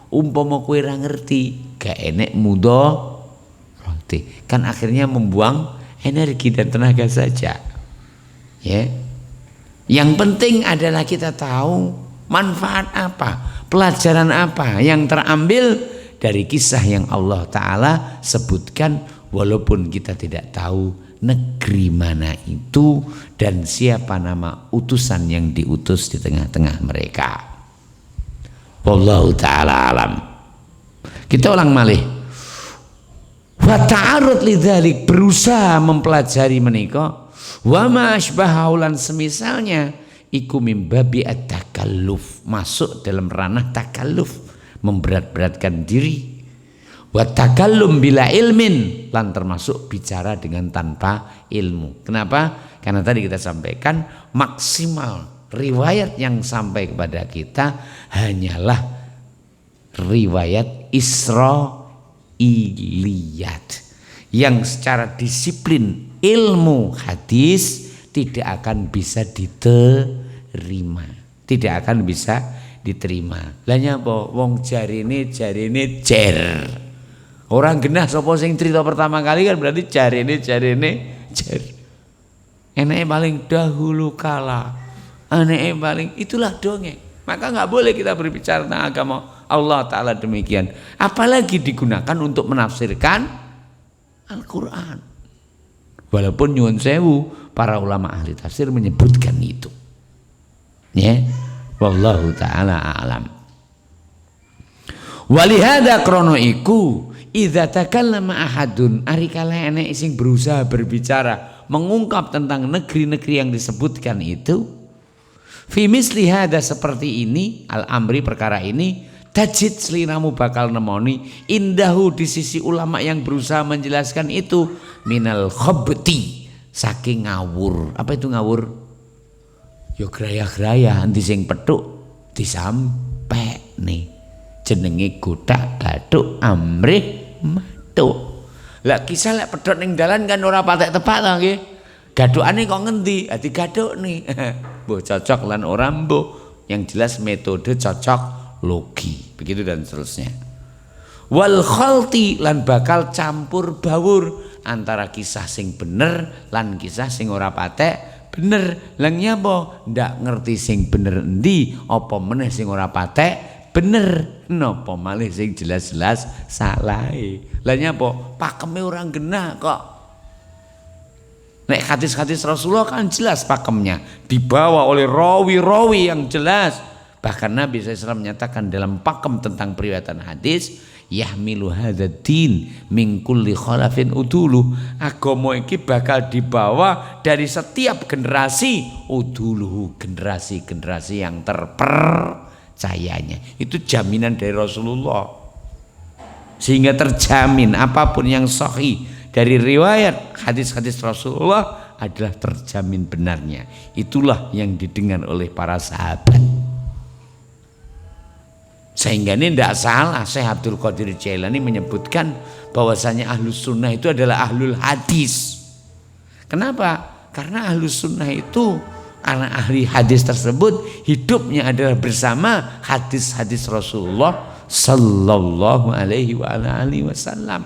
Speaker 1: Umpama kowe ora ngerti gak enek mudharate. Kan akhirnya membuang energi dan tenaga saja. Ya. Yang penting adalah kita tahu manfaat apa, pelajaran apa yang terambil dari kisah yang Allah Ta'ala sebutkan, walaupun kita tidak tahu negeri mana itu dan siapa nama utusan yang diutus di tengah-tengah mereka. Wallahu ta'ala alam. Kita ulang malih. Wa ta'arud lidzalik, berusaha mempelajari menika. Wa ma asbahaulan, semisalnya iku mimbabi at-takalluf, masuk dalam ranah takalluf, memberat-beratkan diri. Wa takallum bila ilmin, lan termasuk bicara dengan tanpa ilmu. Kenapa? Karena tadi kita sampaikan maksimal riwayat yang sampai kepada kita hanyalah riwayat Israiliyat yang secara disiplin ilmu hadis tidak akan bisa diterima, tidak akan bisa diterima. Lah nyapa wong jarine jer. Orang genah sapa sing cerita pertama kali kan berarti jarine jer. Enake paling dahulu kala. Anake paling, itulah dongeng. Maka nggak boleh kita berbicara tentang agama Allah Ta'ala demikian. Apalagi digunakan untuk menafsirkan Al-Quran. Walaupun nyuwun sewu, para ulama ahli tafsir menyebutkan itu. Ya, wallahu ta'ala a'lam. Walihada krono iku idza takallama ahadun, ari kala enek sing berusaha berbicara mengungkap tentang negeri-negeri yang disebutkan itu, fi misli hada, seperti ini, al-amri perkara ini, tajid seliramu bakal nemoni indahu di sisi ulama yang berusaha menjelaskan itu minal khabti saking ngawur. Apa itu ngawur? Yo graya-graya anti sing petuk disampe nih jenenge godak gathuk amrih matuk. Lah kisah lek pedhot ning dalan kan ora patek tepak to nggih. Gathukane kok ngendi? Ati gathuk nih. Mbok cocok lan ora mbok. Yang jelas metode cocok logi. Begitu dan seterusnya. Wal khalti lan bakal campur bawur antara kisah sing bener lan kisah sing ora patek bener. Lah nyapa? Ndak ngerti sing bener endi, apa meneh sing ora patek bener. Napa malih sing jelas-jelas salahe. Lah nyapa? Pakeme ora genah kok. Nek hadis-hadis Rasulullah kan jelas pakemnya, dibawa oleh rawi-rawi yang jelas. Bahkan Nabi SAW menyatakan dalam pakem tentang periwayatan hadis, yahmilu hadzal din min kulli khalafin udulu. Agama iki bakal dibawa dari setiap generasi uduluhu, generasi-generasi yang terpercayanya. Itu jaminan dari Rasulullah. Sehingga terjamin apapun yang sahih dari riwayat hadis-hadis Rasulullah adalah terjamin benarnya. Itulah yang didengar oleh para sahabat. Sehingga ini tidak salah Syekh Abdul Qadir Jailani menyebutkan bahwasanya ahlus sunnah itu adalah ahlul hadis. Kenapa? Karena ahlus sunnah itu, karena ahli hadis tersebut hidupnya adalah bersama hadis-hadis Rasulullah sallallahu alaihi wa alihi wasallam.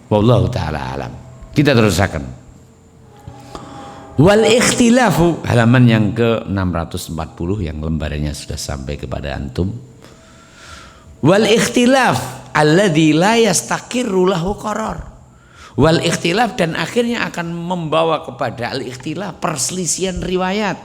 Speaker 1: Wallahu ta'ala alam. Kita terusakan. Wal ikhtilafu, halaman yang ke 640 yang lembarannya sudah sampai kepada antum. Wal ikhtilaf alladzi la yastaqirru lahu qarar. Wal ikhtilaf, dan akhirnya akan membawa kepada al ikhtilaf, perselisihan riwayat.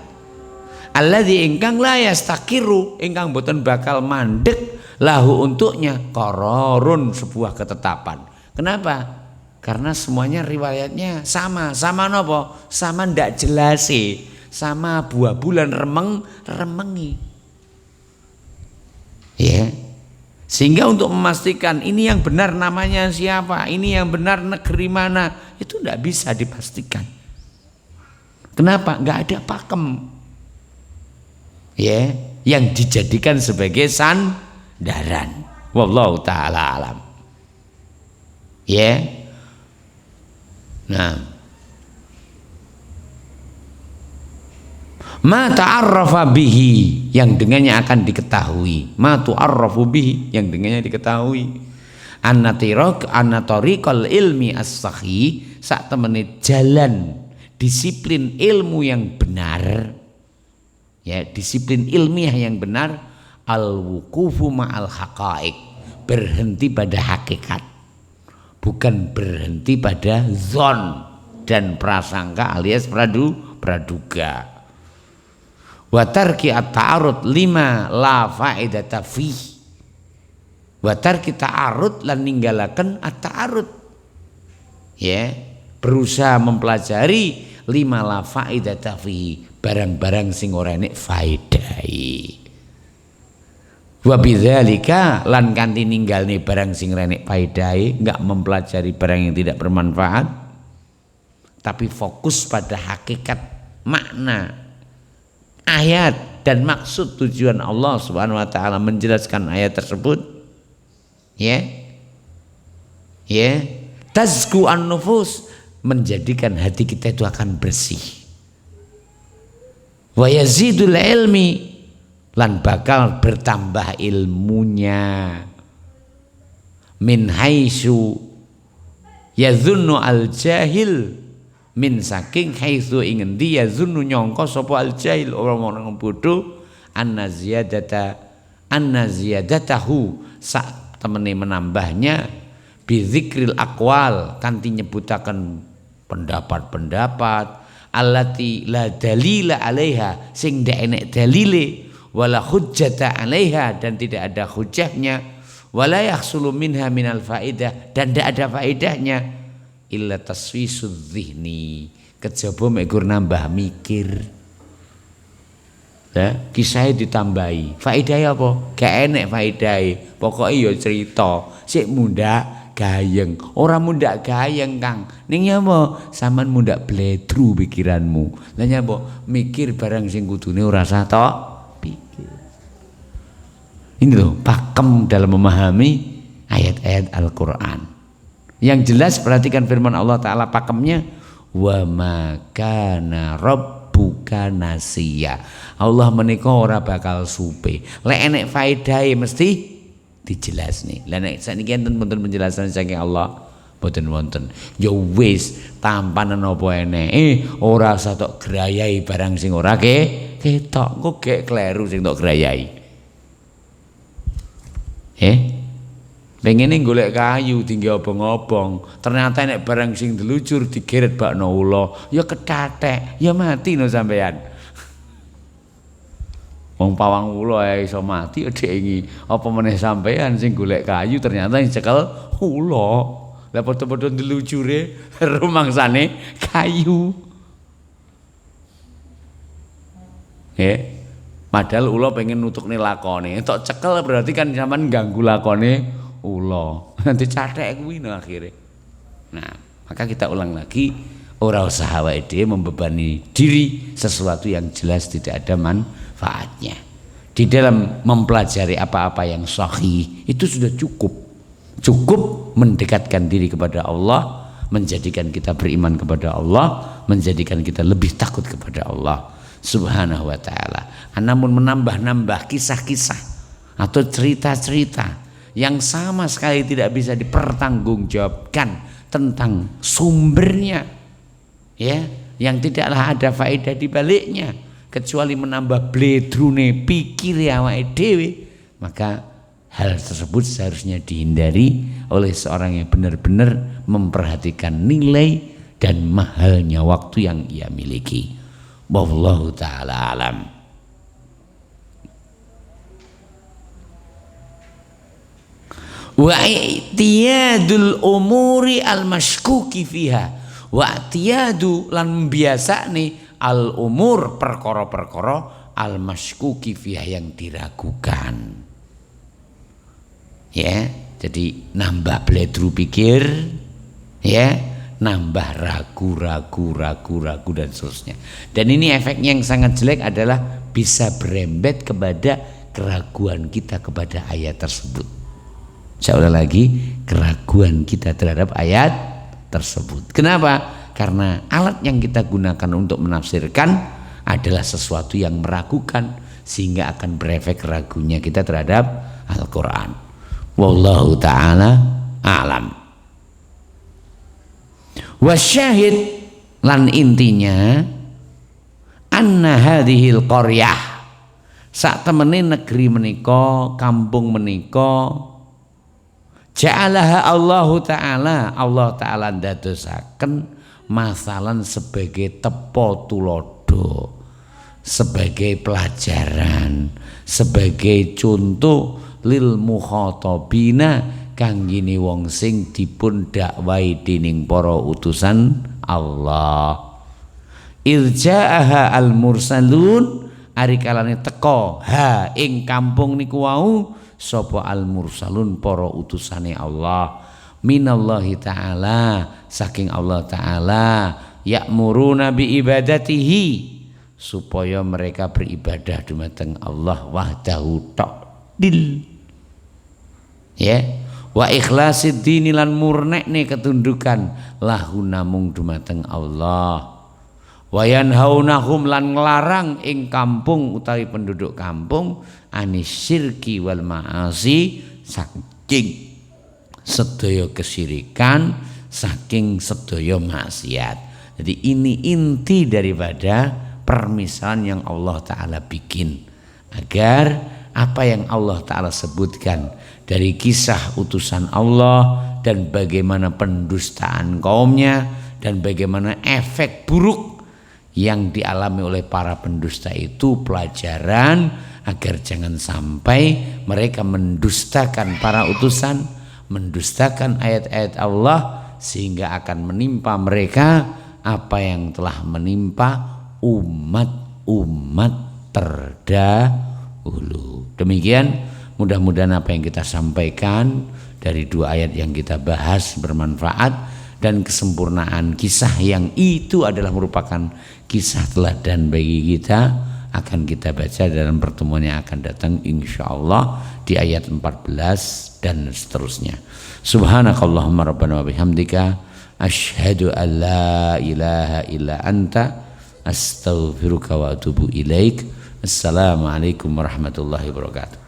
Speaker 1: Alladzi ingkang la yastaqirru, ingkang boten bakal mandek lahu untuknya qararun, sebuah ketetapan. Kenapa? Karena semuanya riwayatnya sama nopo? Sama ndak jelas sih, sama buah bulan remengi. Ya. Sehingga untuk memastikan ini yang benar namanya siapa, ini yang benar negeri mana, itu ndak bisa dipastikan. Kenapa? Nggak ada pakem. Ya, yang dijadikan sebagai sandaran. Wallahu taala alam. Ya. Nah. Ma ta'arrafa bihi, yang dengannya akan diketahui. Ma tu'arrafu bihi, yang dengannya diketahui. An-tariqal ilmi as-sahih, sak temene jalan disiplin ilmu yang benar. Ya, disiplin ilmiah yang benar, al-wuqufu ma'al haqaiq, berhenti pada hakikat. Bukan berhenti pada zon dan prasangka alias praduga. Wa tarki at-ta'arud lima la faidata fi. Wa tarki ta'arud lan ninggalaken at-ta'arud. Ya, berusaha mempelajari lima la faidata fi, barang-barang sing ora enek faedahe. Wa bidzalika, lan kanthi ninggalne barang sing renek faedahe, enggak mempelajari barang yang tidak bermanfaat, tapi fokus pada hakikat, makna, ayat dan maksud tujuan Allah Subhanahu wa taala menjelaskan ayat tersebut. Ya. Ya. Tazku an-nufus, menjadikan hati kita itu akan bersih. Wa yazidul ilmi, lan bakal bertambah ilmunya. Min haitsu yadhunnu al jahil, min saking haitsu ing endi yadhunnu nyangka sapa al jahil orang-orang bodoh, anna ziyadatahu, sak temene menambahnya, bi dzikril aqwal, kanthi nyebutaken pendapat-pendapat, allati la dalila alaiha, sing ndak enek dalile, wala hujjata 'alaiha, dan tidak ada hujahnya, wala yahsulu minha minal faidah, dan tidak ada faedahnya, illa taswisudz dzihni, kejaba mek gur nambah mikir. Ya, kisahnya ditambahi. Faedahnya apa? Gak enek faedahnya. Pokoknya ya cerita. Sik mundak gayeng. Orang mundak gayeng Kang. Ning ya apa? Saman mundak bledru pikiranmu. Lah nyapa? Mikir barang sing kudune ora usah tok pikir. Ini loh, pakem dalam memahami ayat-ayat Al-Qur'an. Yang jelas perhatikan firman Allah Ta'ala pakemnya. Wa ma kana rabbuka nasiya. Allah menika ora bakal supe. Lek enek faedahe mesti dijelas nih. Lah nek saniki enten pun penjelasan saking Allah boten wonten. Ya wis tampanan apa eneke ora usah tok grayai barang sing ora ketok. Engko gek kleru sing tok grayai. Pengen golek kayu tinggi obong-obong, ternyata nek barang sing delucur digeret bakno ula, ya ketatek, ya mati no sampean. Wong pawang ula ae iso mati dengi, apa meneh sampean sing golek kayu ternyata sing cekel ula. Lah padha-padha delucure rumangsane kayu. Padahal ula pengen nutukne lakone, tok cekel berarti kan sampean ganggu lakone ula. Nanti cathek kuwi no akhire. Nah, maka kita ulang lagi, ora usah awake dhewe membebani diri sesuatu yang jelas tidak ada manfaatnya. Di dalam mempelajari apa-apa yang sahih itu sudah cukup. Cukup mendekatkan diri kepada Allah, menjadikan kita beriman kepada Allah, menjadikan kita lebih takut kepada Allah Subhanahu wa taala. Namun menambah-nambah kisah-kisah atau cerita-cerita yang sama sekali tidak bisa dipertanggungjawabkan tentang sumbernya, ya, yang tidaklah ada faedah di baliknya kecuali menambah bledrune pikir awake dhewe, maka hal tersebut seharusnya dihindari oleh seorang yang benar-benar memperhatikan nilai dan mahalnya waktu yang ia miliki. Wallahu taala alam. Wa i'tiyadul umuri al-mashkuki fiha. Wa i'tiyadu lan biasane al-umur perkara-perkara al-mashkuki fiha yang diragukan. Ya, jadi nambah bledru pikir, ya, nambah ragu dan seterusnya. Dan ini efeknya yang sangat jelek adalah bisa berembet kepada keraguan kita kepada ayat tersebut. Saya lagi, keraguan kita terhadap ayat tersebut. Kenapa? Karena alat yang kita gunakan untuk menafsirkan adalah sesuatu yang meragukan, sehingga akan berefek ragunya kita terhadap Al-Quran. Wallahu ta'ala a'lam. Wasyahid lan intinya anna hadhil qaryah, sak temene negeri menika, kampung menika, ja'alaha Allah Ta'ala ndadosaken masalan sebagai tepo tulodo, sebagai pelajaran, sebagai contoh lil mukhatabina kanggini wong sing dipun dakwahi dening para utusan Allah. Irja'aha al mursalun, ari kalane teka ha ing kampung niku wau sapa al mursalun para utusane Allah minallahi ta'ala saking Allah ta'ala ya'muruna bi ibadatihi supaya mereka beribadah dumateng Allah wahdahu ta'dil, ya, wa ikhlasid dini lan murnekne ketundukan lahu namung dumateng Allah, wa yanhaunahum lan nglarang ing kampung utawi penduduk kampung anis syirki wal ma'asi saking sedaya kesyirikan, saking sedaya maksiat. Jadi ini inti daripada permisalan yang Allah Ta'ala bikin, agar apa yang Allah Ta'ala sebutkan dari kisah utusan Allah dan bagaimana pendustaan kaumnya dan bagaimana efek buruk yang dialami oleh para pendusta itu pelajaran agar jangan sampai mereka mendustakan para utusan, mendustakan ayat-ayat Allah, sehingga akan menimpa mereka apa yang telah menimpa umat-umat terdahulu. Demikian, mudah-mudahan apa yang kita sampaikan dari 2 ayat yang kita bahas bermanfaat, dan kesempurnaan kisah yang itu adalah merupakan kisah teladan bagi kita akan kita baca dalam pertemuan yang akan datang insyaallah di ayat 14 dan seterusnya. Subhanakallahumma rabbana wa bihamdika asyhadu an la ilaha illa anta astaghfiruka wa atubu ilaik. Assalamualaikum warahmatullahi wabarakatuh.